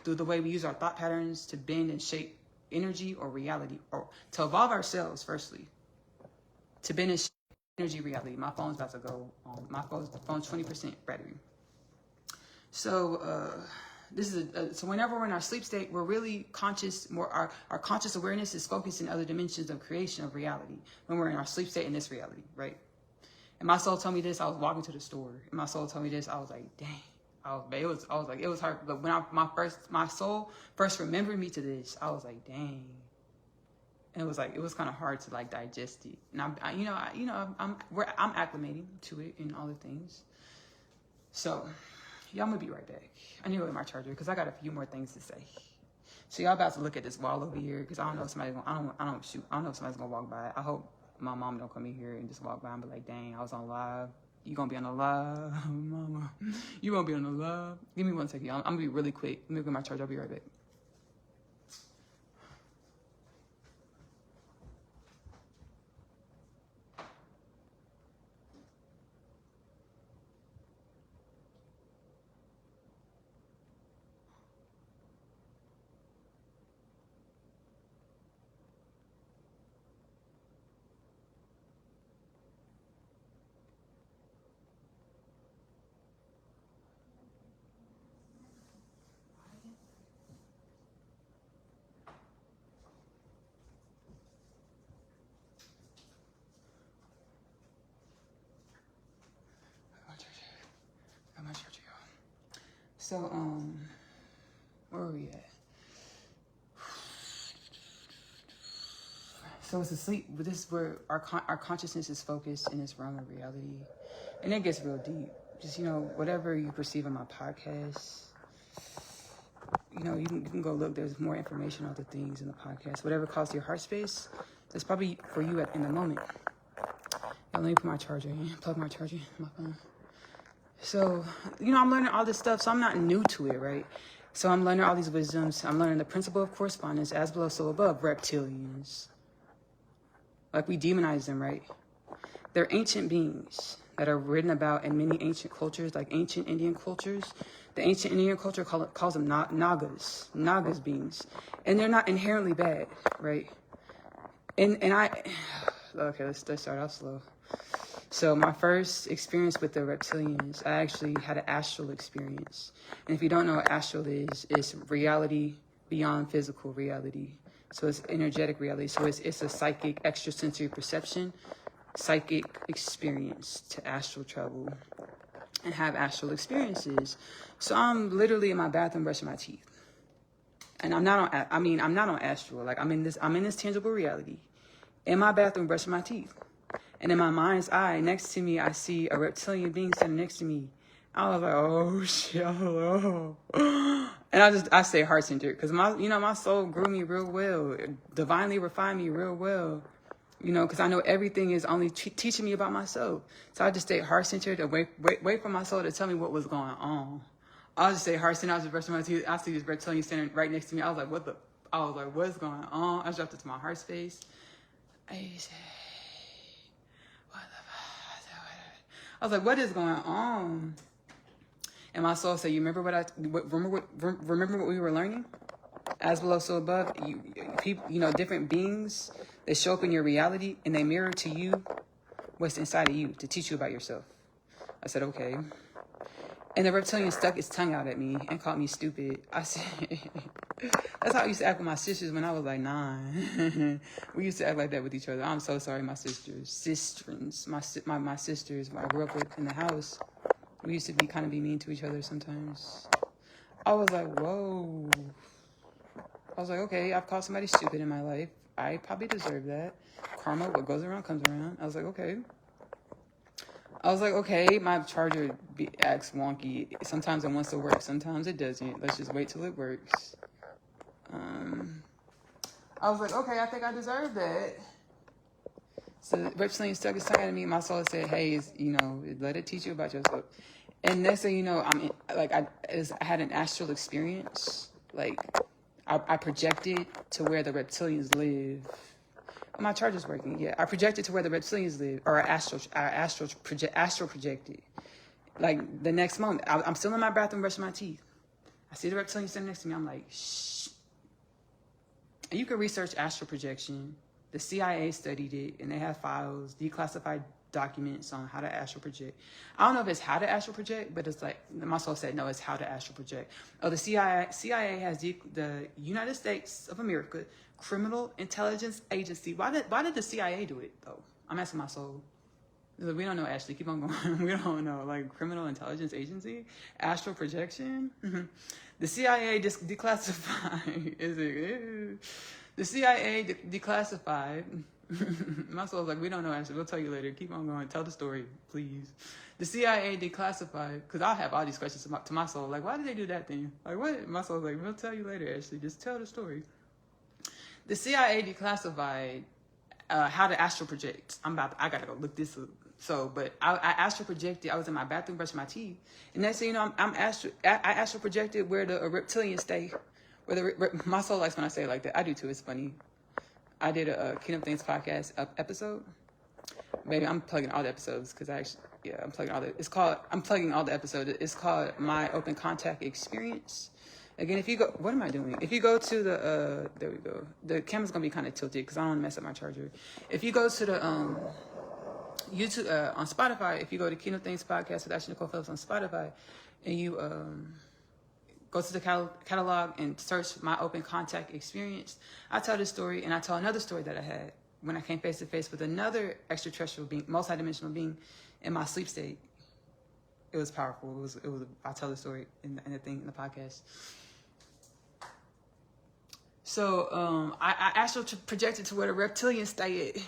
through the way we use our thought patterns to bend and shape energy or reality, or to evolve ourselves, firstly, to bend and shape energy reality. My phone's about to go on. My phone's 20% battery. So, so whenever we're in our sleep state, we're really conscious. Our conscious awareness is focused in other dimensions of creation of reality. When we're in our sleep state in this reality, right? And my soul told me this. I was walking to the store, and my soul told me this. I was like, dang. it was hard. But when my soul first remembered me to this, I was like, dang. And it was kind of hard to like digest it. And I'm acclimating to it and all the things. So, yeah, I'm gonna be right back. I need to go get my charger because I got a few more things to say. So y'all about to look at this wall over here because I don't know if somebody's gonna, I don't know if somebody's gonna walk by. I hope my mom don't come in here and just walk by and be like, dang, I was on live. You gonna be on the live, mama. You gonna be on the live. Give me 1 second, y'all. I'm gonna be really quick. Let me get my charger. I'll be right back. Got my charger, y'all. So, where are we at? So it's asleep, but this is where our consciousness is focused in this realm of reality. And it gets real deep. Just, whatever you perceive on my podcast, you can go look. There's more information on the things in the podcast. Whatever calls to your heart space, that's probably for you in the moment. Let me put my charger in, plug my charger in my phone. So, I'm learning all this stuff, so I'm not new to it, right? So I'm learning all these wisdoms. I'm learning the principle of correspondence, as below, so above, reptilians. Like we demonize them, right? They're ancient beings that are written about in many ancient cultures, like ancient Indian cultures. The ancient Indian culture calls them Nagas beings. And they're not inherently bad, right? Okay, let's start off slow. So my first experience with the reptilians, I actually had an astral experience. And if you don't know what astral is, it's reality beyond physical reality. So it's energetic reality. So it's a psychic, extrasensory perception, psychic experience to astral travel and have astral experiences. So I'm literally in my bathroom brushing my teeth. And I'm not on astral. Like I'm in this tangible reality. In my bathroom brushing my teeth. And in my mind's eye, next to me, I see a reptilian being standing next to me. I was like, oh shit, oh. And I stay heart-centered because my soul grew me real well, divinely refined me real well, because I know everything is only teaching me about myself. So I just stayed heart-centered and wait for my soul to tell me what was going on. I just stay heart-centered. I was just brushing my teeth. I see this reptilian standing right next to me. I was like, what's going on? I dropped it to my heart space. I was like, what is going on? And my soul said, you remember remember what we were learning? As below, so above. People, different beings, they show up in your reality and they mirror to you what's inside of you to teach you about yourself. I said, okay. And the reptilian stuck its tongue out at me and called me stupid. I said, that's how I used to act with my sisters when I was like 9. We used to act like that with each other. I'm so sorry, my sisters. My sisters, when I grew up with in the house, we used to be mean to each other sometimes. I was like, whoa. I was like, okay, I've called somebody stupid in my life. I probably deserve that. Karma, what goes around comes around. I was like, okay. My charger acts wonky. Sometimes it wants to work, sometimes it doesn't. Let's just wait till it works. I was like, okay, I think I deserve that. So the reptilian stuck its tongue at me. My soul said, hey, let it teach you about yourself. And next thing you know, I had an astral experience. Like, I projected to where the reptilians live. My charger's working. Yeah, I projected to where the reptilians live, or astral projected. Like the next moment, I'm still in my bathroom brushing my teeth. I see the reptilian standing next to me. I'm like, shh. And you can research astral projection. The CIA studied it, and they have files, declassified documents on how to astral project. I don't know if it's how to astral project, but it's like my soul said, no, it's how to astral project. Oh, the CIA has the United States of America Criminal Intelligence Agency. Why did the CIA do it though? I'm asking my soul. We don't know, Ashley. Keep on going. We don't know. Like, criminal intelligence agency? Astral projection? The CIA declassified. Is it? The CIA declassified. My soul's like, we don't know, Ashley. We'll tell you later. Keep on going. Tell the story, please. The CIA declassified, because I'll have all these questions to my soul. Like, why did they do that thing? Like, what? My soul's like, we'll tell you later, Ashley. Just tell the story. The CIA declassified how to astral project. I gotta go look this up. So, but I astral projected. I was in my bathroom brushing my teeth, and next thing you know, I astral projected where the reptilians stay. My soul likes when I say it like that. I do too. It's funny. I did a Kingdom Things podcast episode. Maybe I'm plugging all the episodes because I'm plugging all the. I'm plugging all the episodes. It's called My Open Contact Experience. Again, if you go, what am I doing? If you go to the, there we go. The camera's gonna be kind of tilted because I don't want to mess up my charger. If you go to the YouTube on Spotify, if you go to Kingdom Things podcast with Ashley-Nicole Phillips on Spotify, and you go to the catalog and search My Open Contact Experience, I tell this story, and I tell another story that I had when I came face to face with another extraterrestrial being, multidimensional being, in my sleep state. It was powerful. It was. I tell the story in the podcast. So I astral projected to where the reptilians stayed.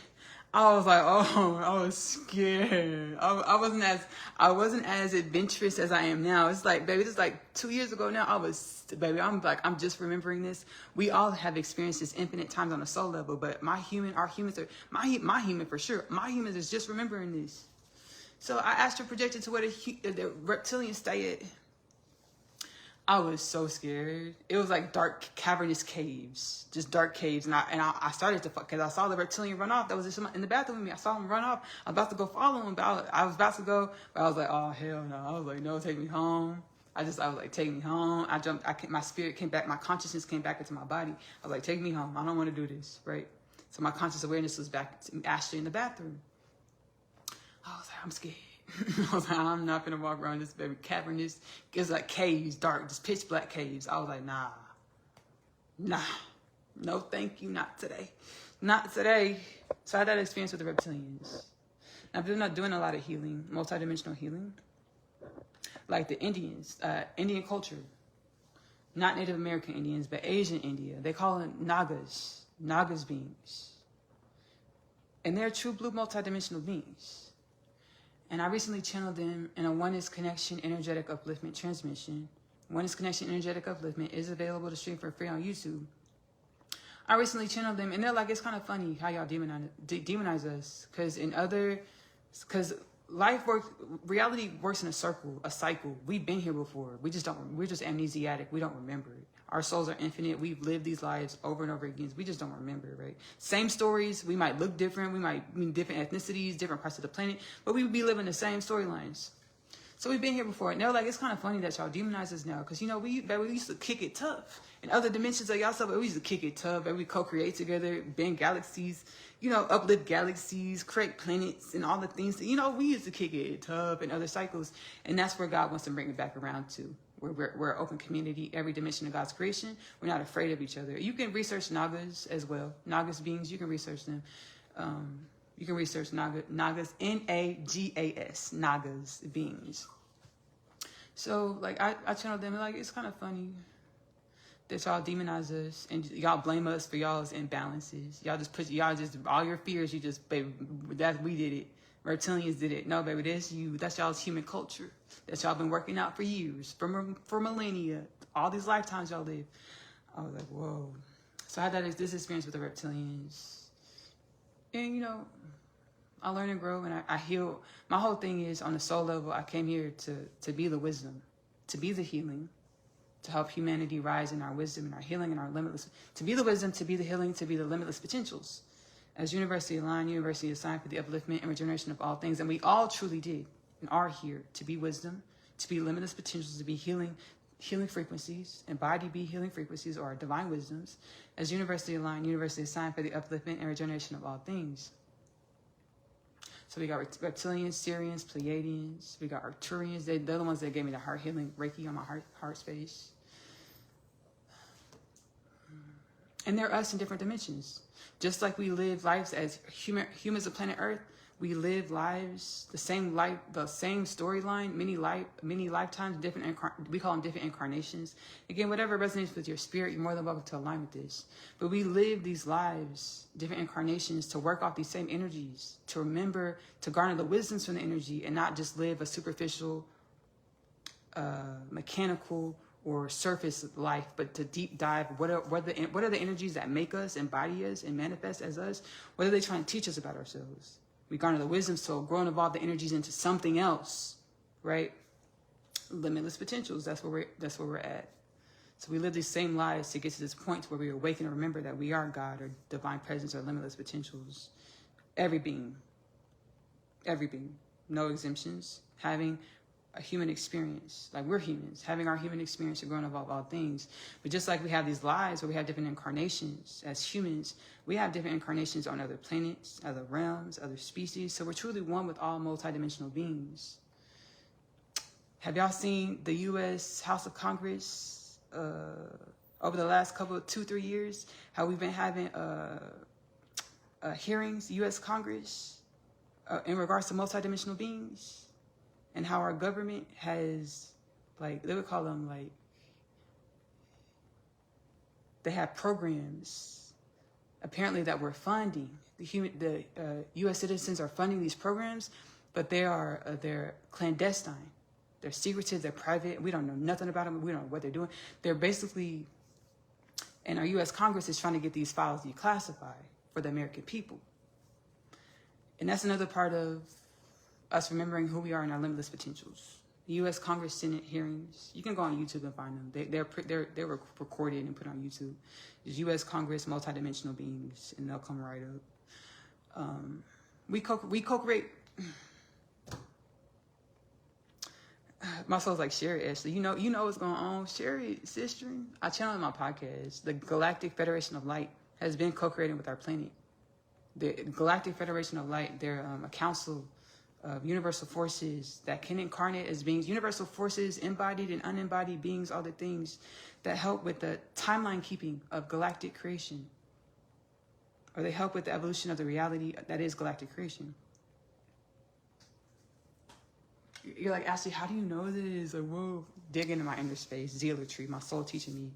I was like, oh, I was scared. I wasn't as adventurous as I am now. It's like, baby, this is like 2 years ago now. I'm just remembering this. We all have experienced this infinite times on a soul level, but my human for sure. My humans is just remembering this. So I astral projected to where the reptilians stayed. I was so scared. It was like dark, cavernous caves, just dark caves. And I started to fuck because I saw the reptilian run off. That was just in the bathroom with me. I saw him run off. I was about to go follow him, but I was about to go. But I was like, oh hell no! I was like, no, take me home. I was like, take me home. I jumped. My spirit came back. My consciousness came back into my body. I was like, take me home. I don't want to do this, right? So my conscious awareness was back to Ashley in the bathroom. I was like, I'm scared. I was like, I'm not gonna walk around this baby cavernous. It's like caves, dark, just pitch black caves. I was like, nah, no, thank you, not today. So I had that experience with the reptilians. I've been not doing a lot of healing, multidimensional healing, like the Indians, Indian culture, not Native American Indians, but Asian India. They call them Nagas beings, and they're true blue multidimensional beings. And I recently channeled them in a Oneness Connection Energetic Upliftment transmission. Oneness Connection Energetic Upliftment is available to stream for free on YouTube. I recently channeled them, and they're like, it's kind of funny how y'all demonize us. Because reality works in a cycle. We've been here before. We're just amnesiac. We don't remember it. Our souls are infinite. We've lived these lives over and over again. We just don't remember, right? Same stories. We might look different. We might be different ethnicities, different parts of the planet, but we would be living the same storylines. So we've been here before. And they're like, it's kind of funny that y'all demonize us now. Because, we used to kick it tough. In other dimensions of y'all stuff, we used to kick it tough. We co-create together, bend galaxies, uplift galaxies, create planets, and all the things. We used to kick it tough in other cycles. And that's where God wants to bring it back around to. We're an open community, every dimension of God's creation. We're not afraid of each other. You can research Nagas as well. Nagas beings, you can research them. You can research Nagas, Nagas, Nagas beings. So, like, I channeled them, and, like, it's kind of funny that y'all demonize us and y'all blame us for y'all's imbalances. All your fears, baby, we did it. Reptilians did it. No, baby, that's you. That's y'all's human culture. That y'all been working out for years, for millennia, all these lifetimes y'all live. I was like, whoa. So I had this experience with the reptilians. And, I learn and grow, and I heal. My whole thing is, on the soul level, I came here to be the wisdom, to be the healing, to help humanity rise in our wisdom and our healing and our limitless, to be the wisdom, to be the healing, to be the limitless potentials. As University Aligned, University assigned for the upliftment and regeneration of all things. And we all truly did and are here to be wisdom, to be limitless potentials, to be healing frequencies, embodied be healing frequencies, or divine wisdoms. As University Aligned, University assigned for the upliftment and regeneration of all things. So we got reptilians, Syrians, Pleiadians. We got Arcturians. They're the ones that gave me the heart healing Reiki on my heart space. And they're us in different dimensions. Just like we live lives as humans of planet Earth, We live lives, the same storyline, many lifetimes, we call them different incarnations. Again, whatever resonates with your spirit, you're more than welcome to align with this. But we live these lives, different incarnations, to work off these same energies, to remember, to garner the wisdoms from the energy, and not just live a superficial, mechanical, or surface life, but to deep dive. What are the energies that make us, embody us, and manifest as us? What are they trying to teach us about ourselves? We garner the wisdom, so grow and evolve the energies into something else, right? Limitless potentials. That's where we're at. So we live these same lives to get to this point where we awaken and remember that we are God, or divine presence, or limitless potentials. Every being, no exemptions, having a human experience. Like, we're humans, having our human experience to grow and evolve all things. But just like we have these lives where we have different incarnations as humans, we have different incarnations on other planets, other realms, other species. So we're truly one with all multidimensional beings. Have y'all seen the U.S. House of Congress over the last 2-3 years? How we've been having hearings, U.S. Congress, in regards to multidimensional beings? And how our government has, like, they would call them, like, they have programs, apparently, that we're funding. The U.S. citizens are funding these programs, but they're clandestine. They're secretive, they're private. We don't know nothing about them. We don't know what they're doing. They're basically, and our U.S. Congress is trying to get these files declassified for the American people. And that's another part of us remembering who we are and our limitless potentials. The U.S. Congress Senate hearings, you can go on YouTube and find them. They're recorded and put on YouTube. There's U.S. Congress multidimensional beings, and they'll come right up. We co-create. My soul's like, share it, Ashley. You know what's going on. Share it, sister. I channel in my podcast. The Galactic Federation of Light has been co-creating with our planet. The Galactic Federation of Light, they're a council of universal forces that can incarnate as beings, universal forces, embodied and unembodied beings, all the things that help with the timeline keeping of galactic creation. Or they help with the evolution of the reality that is galactic creation. You're like, Ashley, how do you know this? Like, whoa, dig into my inner space, zealotry, my soul teaching me.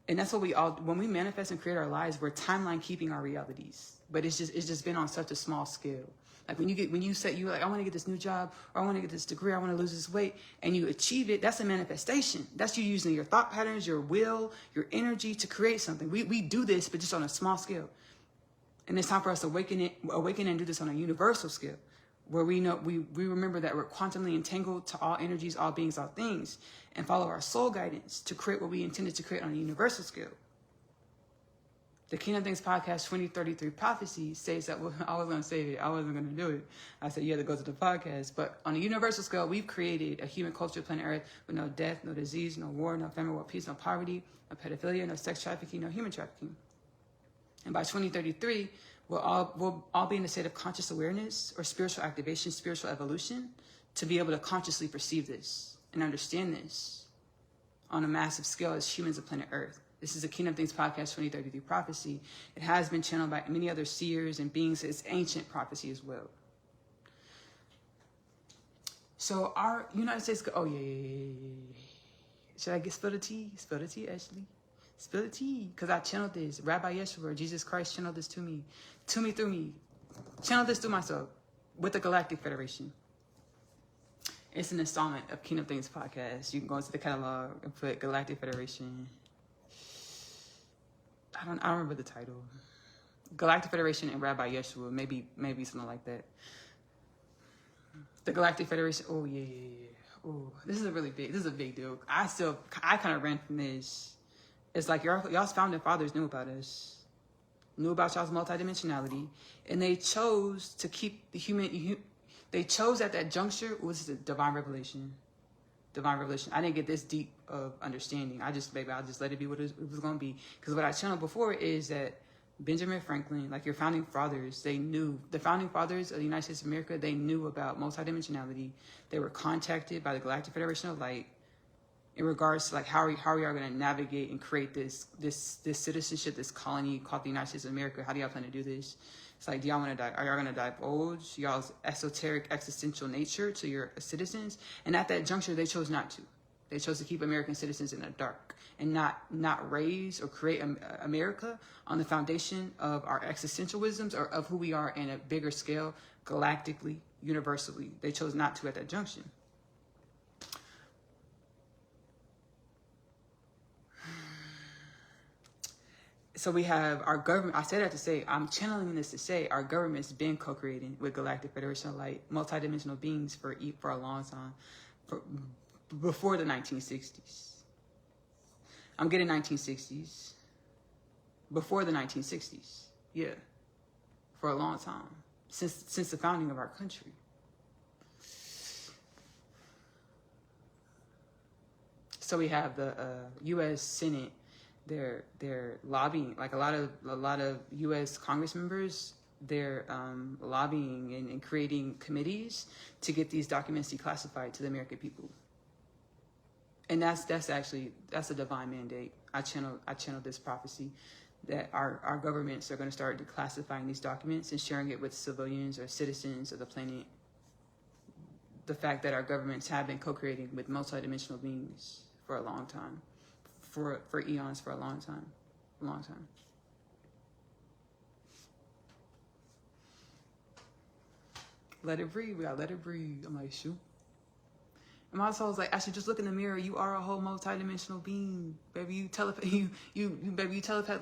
And that's what when we manifest and create our lives, we're timeline keeping our realities. But it's just been on such a small scale. Like, when you say, you're like, I want to get this new job, or I want to get this degree, I want to lose this weight, and you achieve it, that's a manifestation. That's you using your thought patterns, your will, your energy to create something. We do this, but just on a small scale. And it's time for us to awaken and do this on a universal scale, where we know we remember that we're quantumly entangled to all energies, all beings, all things, and follow our soul guidance to create what we intended to create on a universal scale. The Kingdom Things Podcast 2033 prophecy says that, well, I was going to say it. I wasn't going to do it. I said, you had to go to the podcast. But on a universal scale, we've created a human culture, planet Earth, with no death, no disease, no war, no famine, world peace, no poverty, no pedophilia, no sex trafficking, no human trafficking. And by 2033, we'll all be in a state of conscious awareness or spiritual activation, spiritual evolution, to be able to consciously perceive this and understand this on a massive scale as humans of planet Earth. This is a Kingdom Things Podcast 2033 prophecy. It has been channeled by many other seers and beings. It's ancient prophecy as well. So our United States, Should I spill the tea? Spill the tea, Ashley. Spill the tea. Because I channeled this. Rabbi Yeshua, Jesus Christ, channeled this to me, through me. Channeled this through myself with the Galactic Federation. It's an installment of Kingdom Things Podcast. You can go into the catalog and put Galactic Federation. I don't remember the title. Galactic Federation and Rabbi Yeshua, maybe something like that. The Galactic Federation. Oh yeah. Oh, this is a big deal. I kind of ran from this. It's like y'all's founding fathers knew about us, knew about y'all's multidimensionality, and they chose to keep the human. They chose at that juncture was the divine revelation. Divine revelation. I didn't get this deep of understanding. I'll just let it be what it was going to be. Because what I channeled before is that Benjamin Franklin, like your founding fathers, they knew, the founding fathers of the United States of America, they knew about multidimensionality. They were contacted by the Galactic Federation of Light in regards to like how we are going to navigate and create this citizenship, this colony called the United States of America. How do y'all plan to do this? It's like, do y'all want to are y'all going to divulge y'all's esoteric existential nature to your citizens? And at that juncture, they chose not to. They chose to keep American citizens in the dark and not raise or create America on the foundation of our existentialisms or of who we are in a bigger scale, galactically, universally. They chose not to at that junction. So we have our government. I say that to say, I'm channeling this to say our government's been co-creating with Galactic Federation of Light, multidimensional beings for a long time, before the 1960s. I'm getting 1960s. Before the 1960s, yeah, for a long time, since the founding of our country. So we have the U.S. Senate. They're lobbying, like a lot of U.S. Congress members. They're lobbying and creating committees to get these documents declassified to the American people. And that's a divine mandate. I channeled this prophecy that our governments are going to start declassifying these documents and sharing it with civilians or citizens of the planet. The fact that our governments have been co-creating with multidimensional beings for a long time, for eons, for a long time. Let it breathe. We gotta let it breathe. I'm like, shoot. And my soul's like, Ashley, just look in the mirror. You are a whole multidimensional being, baby. You telepathically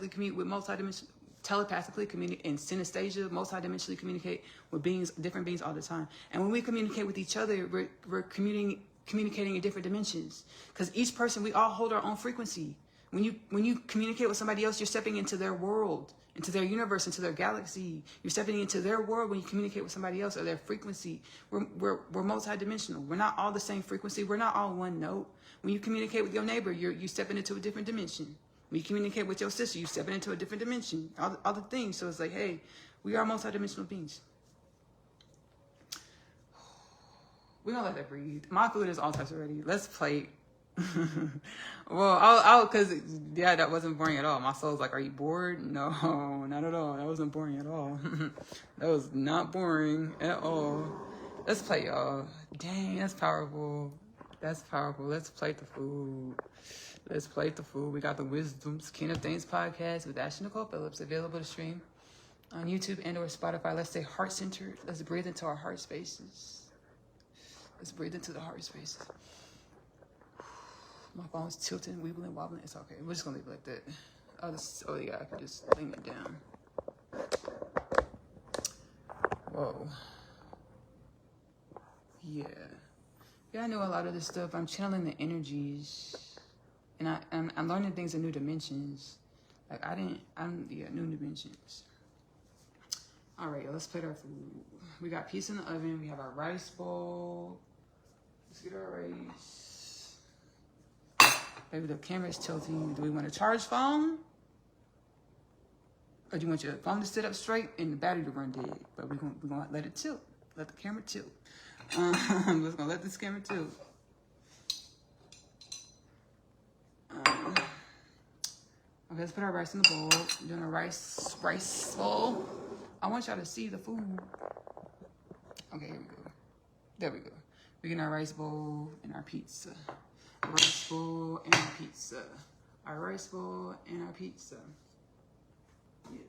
communicate with telepathically communicate in synesthesia, multidimensionally communicate with beings, different beings all the time. And when we communicate with each other, we're communicating in different dimensions. Because each person, we all hold our own frequency. When you communicate with somebody else, you're stepping into their world, into their universe, into their galaxy. You're stepping into their world when you communicate with somebody else or their frequency. We're multidimensional. We're not all the same frequency. We're not all one note. When you communicate with your neighbor, you're stepping into a different dimension. When you communicate with your sister, you're stepping into a different dimension. All the things. So it's like, hey, we are multidimensional beings. We're gonna let that breathe. My food is all touched already. Let's plate. Well, because yeah, that wasn't boring at all. My soul's like, are you bored? No, not at all. That wasn't boring at all. That was not boring at all. Let's play, y'all. Dang, that's powerful. That's powerful. Let's plate the food. Let's plate the food. We got the Wisdom's King of Things podcast with Ashley-Nicole Phillips available to stream on YouTube and or Spotify. Let's stay heart-centered. Let's breathe into our heart spaces. Let's breathe into the heart spaces. My phone's tilting, wibbling, wobbling. It's okay. We're just gonna leave it like that. Oh yeah, I can just lean it down. Whoa. Yeah, I know a lot of this stuff. I'm channeling the energies, and I'm learning things in new dimensions. Like new dimensions. All right, let's plate our food. We got peas in the oven. We have our rice bowl. Let's get our rice. Maybe the camera's tilting. Do we want a charge phone? Or do you want your phone to sit up straight and the battery to run dead? But we're gonna let it tilt. Let the camera tilt. I'm just gonna let this camera tilt. Okay, let's put our rice in the bowl. We're doing a rice bowl. I want y'all to see the food. Okay, here we go. There we go. We're getting our rice bowl and our pizza. Rice bowl and our pizza. Our rice bowl and our pizza. Yes.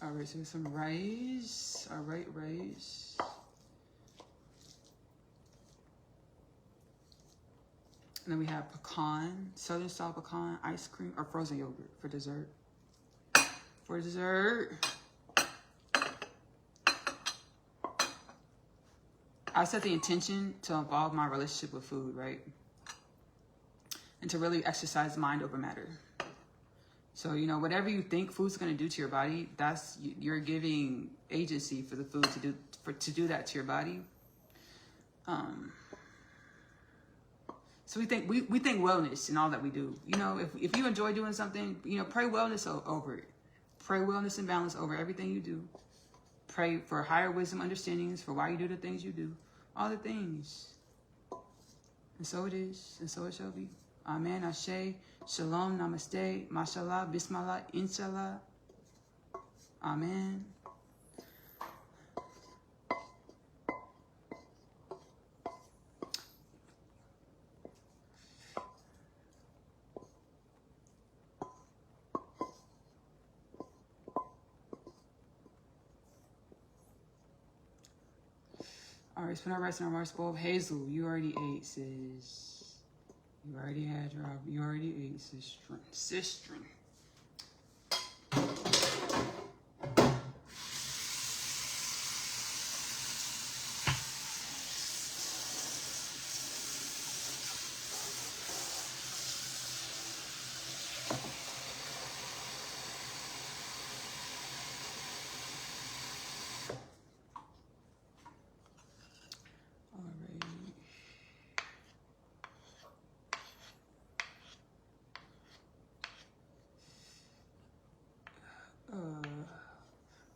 All right, so some rice. All right, rice. And then we have pecan, southern style pecan ice cream or frozen yogurt for dessert. For dessert, I set the intention to evolve my relationship with food, right? And to really exercise mind over matter. So, whatever you think food's going to do to your body, you're giving agency for the food to do that to your body. So we think wellness in all that we do. If you enjoy doing something, pray wellness over it. Pray wellness and balance over everything you do. Pray for higher wisdom understandings for why you do the things you do. All the things. And so it is, and so it shall be. Amen, Ashe, Shalom, Namaste, Mashallah, Bismillah, Inshallah. Amen. All right, spin our rice in our rice bowl. Hazel, you already ate, sis. You already had your, you already ate, sister. Sister.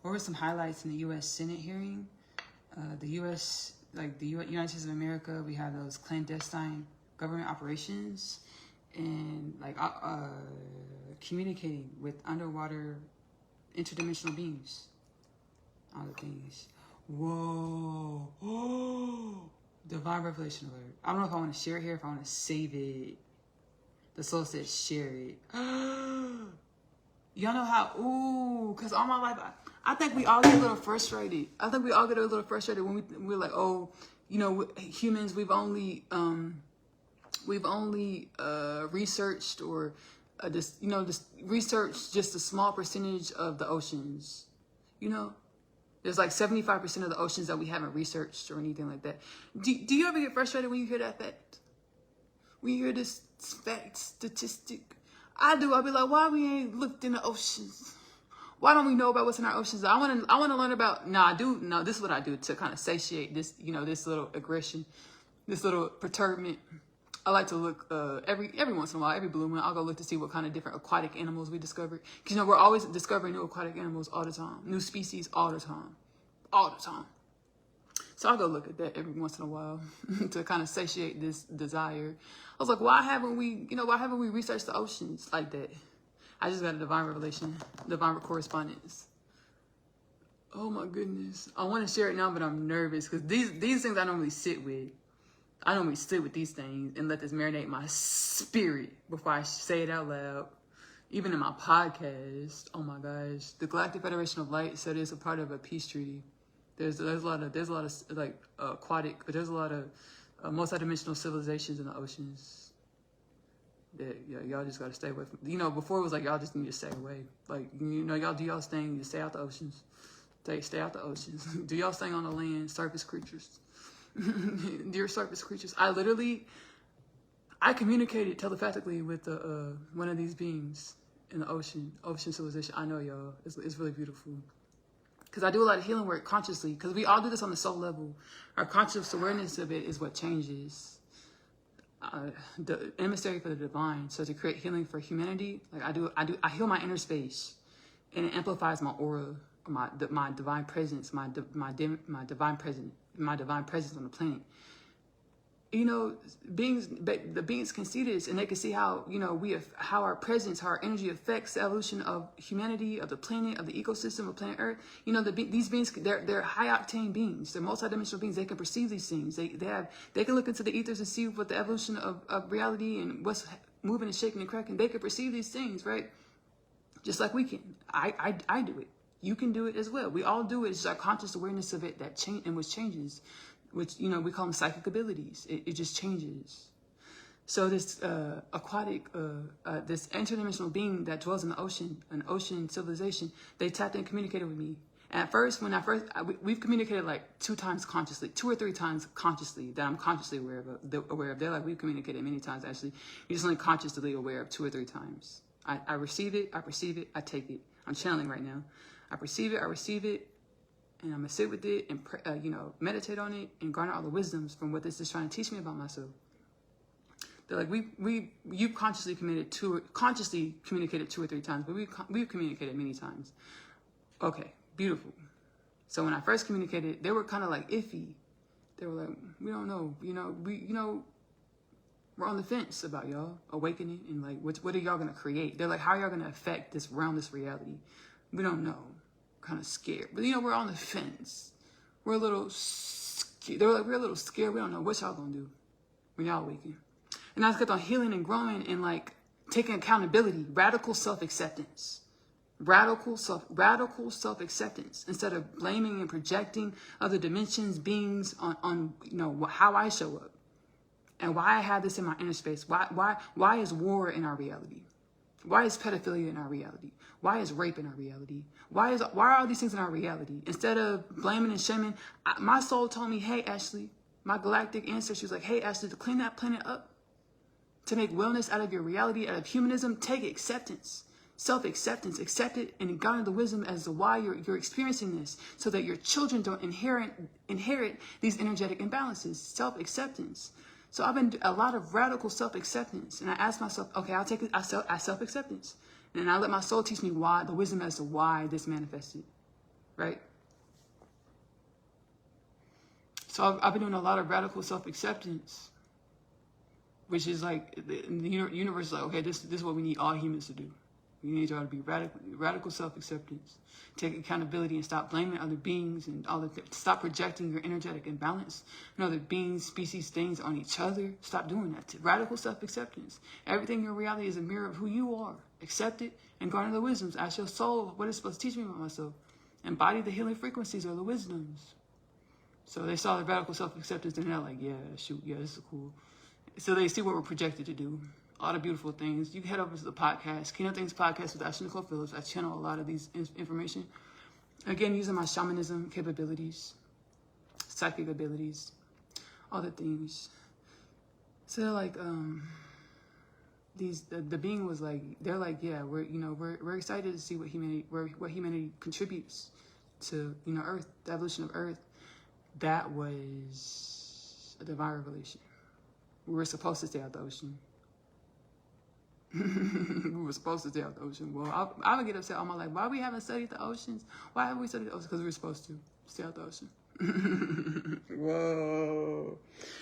What were some highlights in the U.S. Senate hearing? The U.S., like the United States of America, we have those clandestine government operations and like communicating with underwater interdimensional beings. All the things. Whoa. Oh. Divine revelation alert. I don't know if I want to share it here, if I want to save it. The soul says share it. Y'all know how, because all my life, I think we all get a little frustrated. I think we all get a little frustrated when we're like, oh, you know, humans, we've only researched or just, you know, just researched just a small percentage of the oceans. You know, there's like 75% of the oceans that we haven't researched or anything like that. Do you ever get frustrated when you hear that fact? When you hear this fact, statistic? I do. I'll be like, why we ain't looked in the oceans? Why don't we know about what's in our oceans? I want to learn about. This is what I do to kind of satiate this, you know, this little aggression, this little perturbment. I like to look every once in a while, every blue moon, I'll go look to see what kind of different aquatic animals we discovered. Because, you know, we're always discovering new aquatic animals all the time, new species all the time. So I'll go look at that every once in a while to kind of satiate this desire. I was like, why haven't we researched the oceans like that? I just got a divine revelation, divine correspondence. Oh my goodness. I want to share it now, but I'm nervous because these things I normally sit with. I normally sit with these things and let this marinate my spirit before I say it out loud. Even in my podcast, oh my gosh. The Galactic Federation of Light said it's a part of a peace treaty. There's a lot of like aquatic, but there's a lot of multidimensional civilizations in the oceans that y'all just gotta stay away from. You know, before it was like y'all just need to stay away. Like, you know, y'all do y'all's thing, you stay out the oceans. Stay out the oceans. Do y'all's thing on the land, surface creatures. Dear surface creatures. I communicated telepathically with one of these beings in the ocean civilization. I know y'all. It's really beautiful. Because I do a lot of healing work consciously. Because we all do this on the soul level. Our conscious awareness of it is what changes. The emissary for the divine. So to create healing for humanity, like I heal my inner space, and it amplifies my aura, my divine presence, my divine presence on the planet. You know, the beings can see this, and they can see how, you know, how our presence, how our energy affects the evolution of humanity, of the planet, of the ecosystem of planet Earth. You know, these beings, they're high octane beings. They're multidimensional beings. They can perceive these things. They can look into the ethers and see what the evolution of reality and what's moving and shaking and cracking. They can perceive these things, right? Just like we can. I do it. You can do it as well. We all do it. It's just our conscious awareness of it that changes. Which, you know, we call them psychic abilities. It just changes. So this aquatic, this interdimensional being that dwells in the ocean, an ocean civilization, they tapped in and communicated with me. And at first, we've communicated like 2 or 3 times consciously that I'm consciously aware of. They're like, we've communicated many times actually. You're just only consciously aware of 2 or 3 times. I receive it, I perceive it, I take it. I'm channeling right now. I perceive it, I receive it. And I'm going to sit with it and, you know, meditate on it and garner all the wisdoms from what this is trying to teach me about myself. They're like, you've consciously communicated 2 or 3 times, but we've communicated many times. Okay, beautiful. So when I first communicated, they were kind of like iffy. They were like, we don't know, we're on the fence about y'all awakening and like, what are y'all gonna create? They're like, how are y'all gonna affect this reality? We don't know. Kind of scared, but we're on the fence. We're a little scared. They were like, we're a little scared. We don't know what y'all gonna do when y'all awaken. And I just kept on healing and growing and like taking accountability, radical self-acceptance. Radical self-acceptance instead of blaming and projecting other dimensions, beings on how I show up and why I have this in my inner space. Why is war in our reality? Why is pedophilia in our reality? Why is rape in our reality? Why are all these things in our reality? Instead of blaming and shaming, my soul told me, hey, Ashley, my galactic ancestry was like, hey, Ashley, to clean that planet up, to make wellness out of your reality, out of humanism, take acceptance. Self-acceptance, accept it and garner the wisdom as to why you're experiencing this so that your children don't inherit these energetic imbalances. Self-acceptance. So I've been a lot of radical self-acceptance, and I ask myself, okay, I'll take it. I self-acceptance, and I let my soul teach me why, the wisdom as to why this manifested, right? So I've been doing a lot of radical self-acceptance, which is like the universe is like, okay, this is what we need all humans to do. We need y'all to be radical self-acceptance, take accountability and stop blaming other beings and stop projecting your energetic imbalance and other beings, species, things on each other. Stop doing that. Radical self-acceptance. Everything in your reality is a mirror of who you are. Accept it and garner the wisdoms. Ask your soul what it's supposed to teach me about myself. Embody the healing frequencies or the wisdoms. So they saw the radical self-acceptance and they're like, yeah, shoot, yeah, this is cool. So they see what we're projected to do. All the beautiful things. You can head over to the podcast, Kingdom Things Podcast with Ashley-Nicole. I channel a lot of these information. Again, using my shamanism capabilities, psychic abilities, all the things. So they're like, the being was like, they're like, yeah, we're excited to see what humanity contributes to Earth, the evolution of Earth. That was a divine revelation. We were supposed to stay out the ocean. We were supposed to stay out the ocean. Well, I would get upset all my life. Why we haven't studied the oceans? Why haven't we studied the oceans? Because we were supposed to stay out the ocean. Whoa.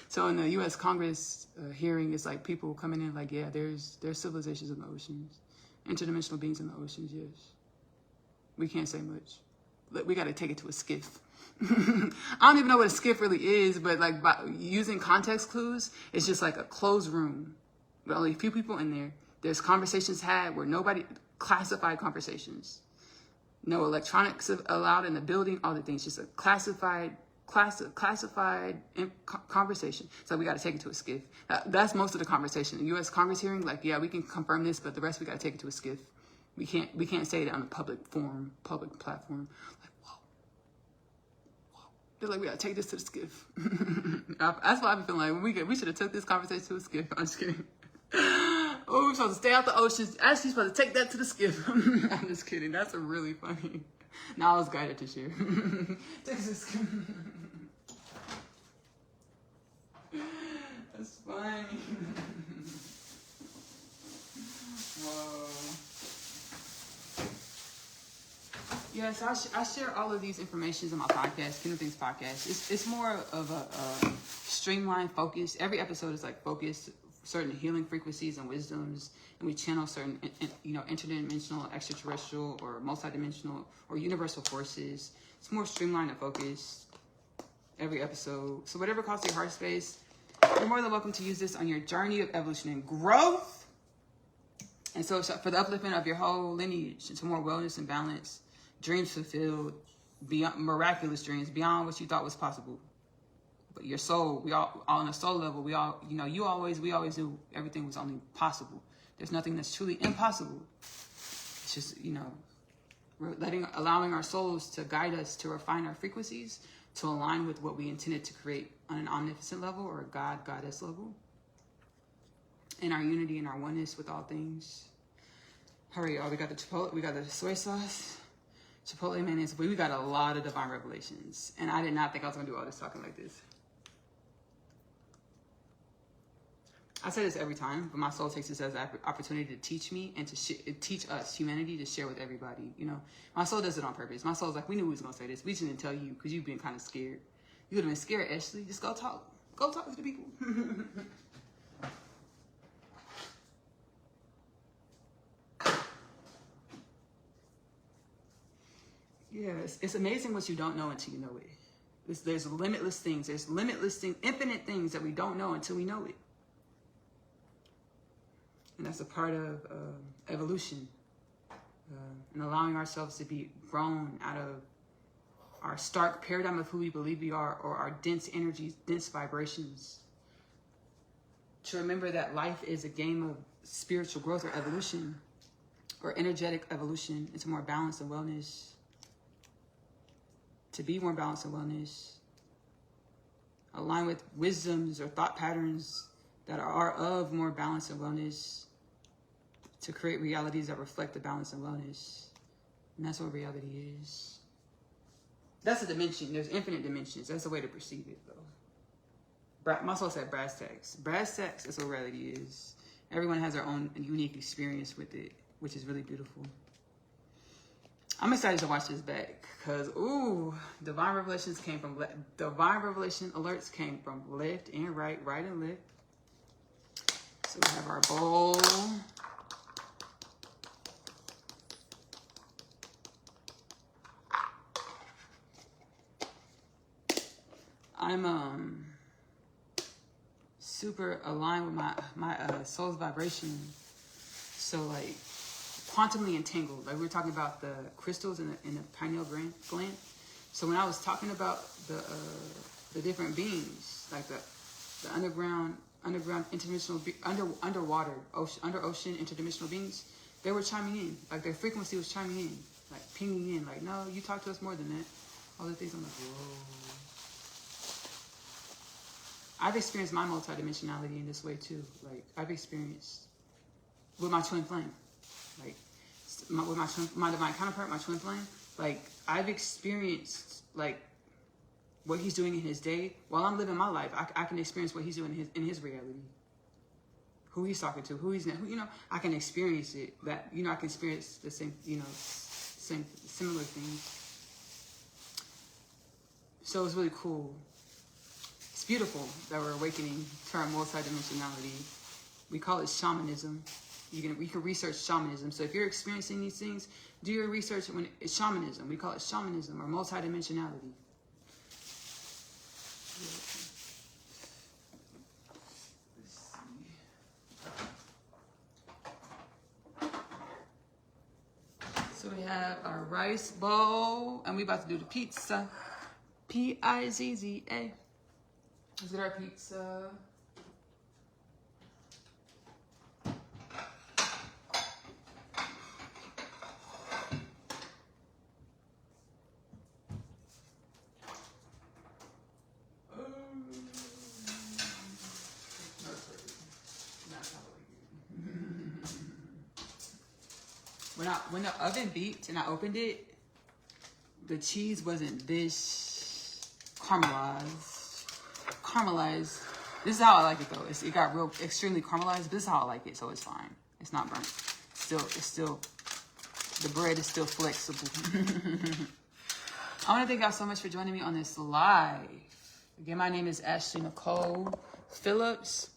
So in the U.S. Congress hearing, it's like people coming in like, yeah, there's civilizations in the oceans. Interdimensional beings in the oceans, yes. We can't say much. We got to take it to a skiff. I don't even know what a skiff really is, but like by using context clues, it's just like a closed room with only a few people in there. There's conversations had where nobody, classified conversations. No electronics allowed in the building, all the things, just a classified conversation. So we got to take it to a skiff. That's most of the conversation. The U.S. Congress hearing, like, yeah, we can confirm this, but the rest we got to take it to a skiff. We can't say it on a public platform. Like, whoa. They're like, we got to take this to the skiff. That's why I've been feeling like we should have took this conversation to a skiff. I'm just kidding. Oh, we're supposed to stay out the oceans. Ashley's supposed to take that to the skiff. I'm just kidding. That's really funny. Now I was guided to share. Take it to the skiff. That's funny. Whoa. Yes, I share all of these informations on my podcast, Kingdom Things Podcast. It's more of a streamlined focus. Every episode is like focused certain healing frequencies and wisdoms, and we channel certain interdimensional, extraterrestrial, or multidimensional, or universal forces. It's more streamlined and focused every episode. So whatever calls to your heart space, you're more than welcome to use this on your journey of evolution and growth. And so for the upliftment of your whole lineage into more wellness and balance, dreams fulfilled, beyond miraculous dreams, beyond what you thought was possible. But your soul, we all on a soul level, we all, we always knew everything was only possible. There's nothing that's truly impossible. It's just, we're allowing our souls to guide us to refine our frequencies, to align with what we intended to create on an omnipotent level or a goddess level. In our unity and our oneness with all things. Hurry, y'all, we got the chipotle, we got the soy sauce, chipotle mayonnaise, but we got a lot of divine revelations. And I did not think I was gonna do all this talking like this. I say this every time, but my soul takes this as an opportunity to teach me and to teach us, humanity, to share with everybody. You know, my soul does it on purpose. My soul's like, we knew we was going to say this. We just didn't tell you because you've been kind of scared. You would have been scared, Ashley. Just go talk. Go talk to the people. Yeah, it's amazing what you don't know until you know it. There's limitless things. There's infinite things that we don't know until we know it. And that's a part of evolution. And allowing ourselves to be grown out of our stark paradigm of who we believe we are, or our dense energies, dense vibrations. To remember that life is a game of spiritual growth or evolution, or energetic evolution into more balance and wellness. To be more balanced and wellness. Align with wisdoms or thought patterns that are of more balance and wellness, to create realities that reflect the balance and wellness. And that's what reality is. That's a dimension. There's infinite dimensions. That's the way to perceive it, though. My soul said brass tacks. Brass tacks is what reality is. Everyone has their own unique experience with it, which is really beautiful. I'm excited to watch this back because, ooh, divine revelation alerts came from left and right and left. So we have our bowl. I'm super aligned with my soul's vibration. So like quantumly entangled. Like we were talking about the crystals in the pineal gland. So when I was talking about the different beings, like the underground interdimensional underwater under ocean interdimensional beings, they were chiming in. Like their frequency was chiming in, like pinging in. Like, no, you talk to us more than that. All the things. I'm like, whoa. I've experienced my multidimensionality in this way too. Like I've experienced with my twin flame, like with my divine counterpart, my twin flame. Like I've experienced like what he's doing in his day while I'm living my life. I can experience what he's doing in his reality. Who he's talking to, who he's not, you know, I can experience it. That, you know, I can experience the same, you know, similar things. So it's really cool. It's beautiful that we're awakening to our multidimensionality. We call it shamanism. You can research shamanism. So if you're experiencing these things, do your research when it's shamanism. We call it shamanism or multidimensionality. So we have our rice bowl, and we about to do the pizza. P-I-Z-Z-A. Let's get our pizza. When the oven beeped and I opened it, the cheese wasn't this caramelized. This is how I like it though. It got real extremely caramelized, but this is how I like it, so it's fine. It's not burnt. It's still the bread is still flexible. I want to thank y'all so much for joining me on this live. Again, my name is Ashley-Nicole Phillips.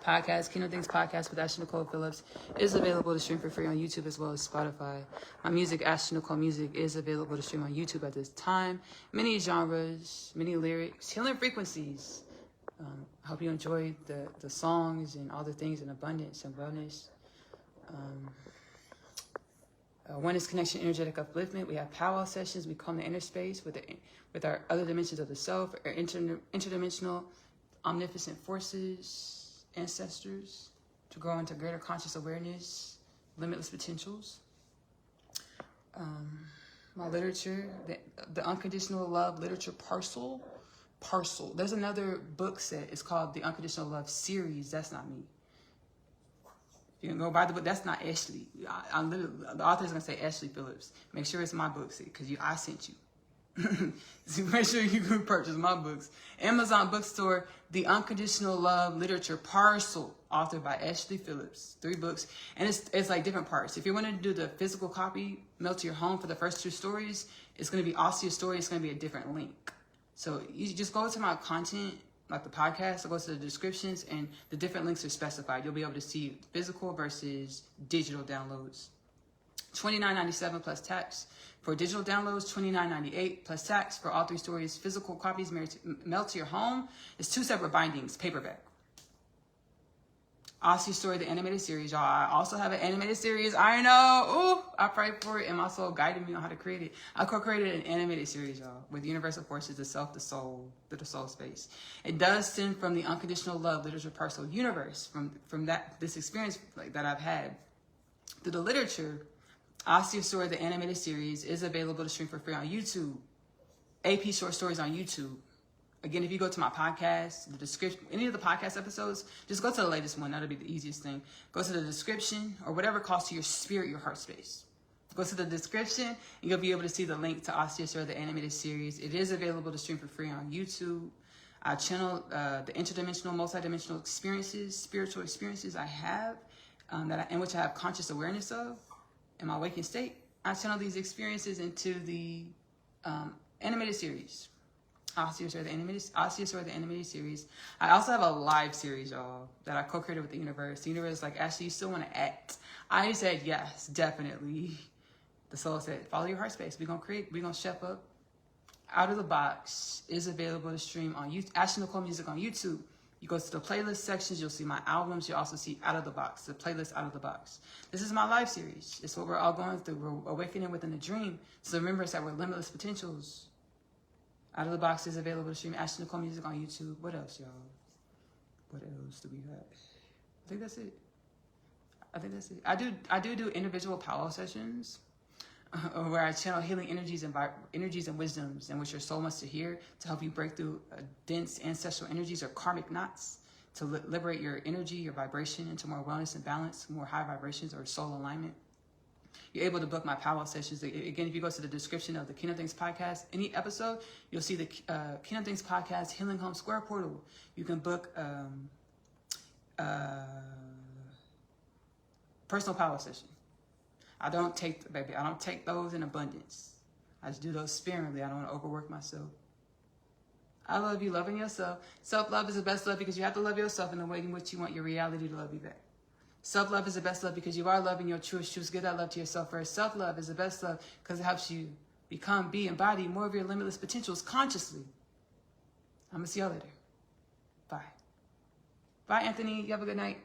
Podcast, Kingdom Things Podcast with Ashley-Nicole Phillips is available to stream for free on YouTube as well as Spotify. My music, Ashley-Nicole Music, is available to stream on YouTube at this time. Many genres, many lyrics, healing frequencies. I hope you enjoyed the songs and all the things in abundance and wellness. Oneness Connection, Energetic Upliftment. We have powwow sessions. We come to inner space with our other dimensions of the self, our interdimensional omnipotent forces, ancestors, to grow into greater conscious awareness, limitless potentials. My literature, the Unconditional Love Literature Parcel. There's another book set. It's called the Unconditional Love Series. That's not me. You can go buy the book. That's not Ashley. I literally, the author's gonna say Ashley Phillips. Make sure it's my book set because I sent you. So make sure you can purchase my books. Amazon bookstore, The Unconditional Love Literature Parcel, authored by Ashley Phillips. 3 books. And it's like different parts. If you want to do the physical copy, mail to your home for the first 2 stories, it's going to be Asia's story. It's going to be a different link. So you just go to my content, like the podcast, so go to the descriptions, and the different links are specified. You'll be able to see physical versus digital downloads. $29.97 plus tax. For digital downloads, $29.98 plus tax. For all 3 stories, physical copies mailed to your home. It's 2 separate bindings, paperback. Asia's Story, the animated series, y'all. I also have an animated series. I know. Ooh, I prayed for it, and my soul guided me on how to create it. I co-created an animated series, y'all, with universal forces, the self, the soul, the soul space. It does stem from the Unconditional Love Literature Parcel universe, from this experience that I've had. Through the literature, Asia's Story, the animated series, is available to stream for free on YouTube. AP short stories on YouTube. Again, if you go to my podcast, the description, any of the podcast episodes, just go to the latest one. That'll be the easiest thing. Go to the description or whatever calls to your spirit, your heart space. Go to the description and you'll be able to see the link to Ashley-Nicole, the animated series. It is available to stream for free on YouTube. I channel the interdimensional, multidimensional experiences, spiritual experiences I have, in which I have conscious awareness of in my waking state. I channel these experiences into the animated series. Ashley-Nicole, the animated series. I also have a live series, y'all, that I co-created with the universe. The universe is like, Ashley, you still want to act? I said, yes, definitely. The soul said, follow your heart space. We're going to step up. Out of the Box is available to stream on YouTube. Ashley-Nicole music on YouTube. You go to the playlist sections, you'll see my albums. You'll also see Out of the Box, the playlist Out of the Box. This is my live series. It's what we're all going through. We're awakening within a dream. So remember, it's that we're limitless potentials. Out of the Box is available to stream Ashley-Nicole music on YouTube. What else, y'all? What else do we have? I think that's it. I do individual powwow sessions where I channel healing energies and wisdoms in which your soul wants to hear to help you break through dense ancestral energies or karmic knots, to liberate your energy, your vibration into more wellness and balance, more high vibrations or soul alignment. You're able to book my powwow sessions. Again, if you go to the description of the Kingdom Things podcast, any episode, you'll see the Kingdom Things podcast Healing Home Square portal. You can book personal powwow session. I don't take those in abundance. I just do those sparingly. I don't want to overwork myself. I love you, loving yourself. Self-love is the best love because you have to love yourself in the way in which you want your reality to love you back. Self-love is the best love because you are loving your truest truths. Give that love to yourself first. Self-love is the best love because it helps you become, be, embody more of your limitless potentials consciously. I'm going to see y'all later. Bye. Bye, Anthony. You have a good night.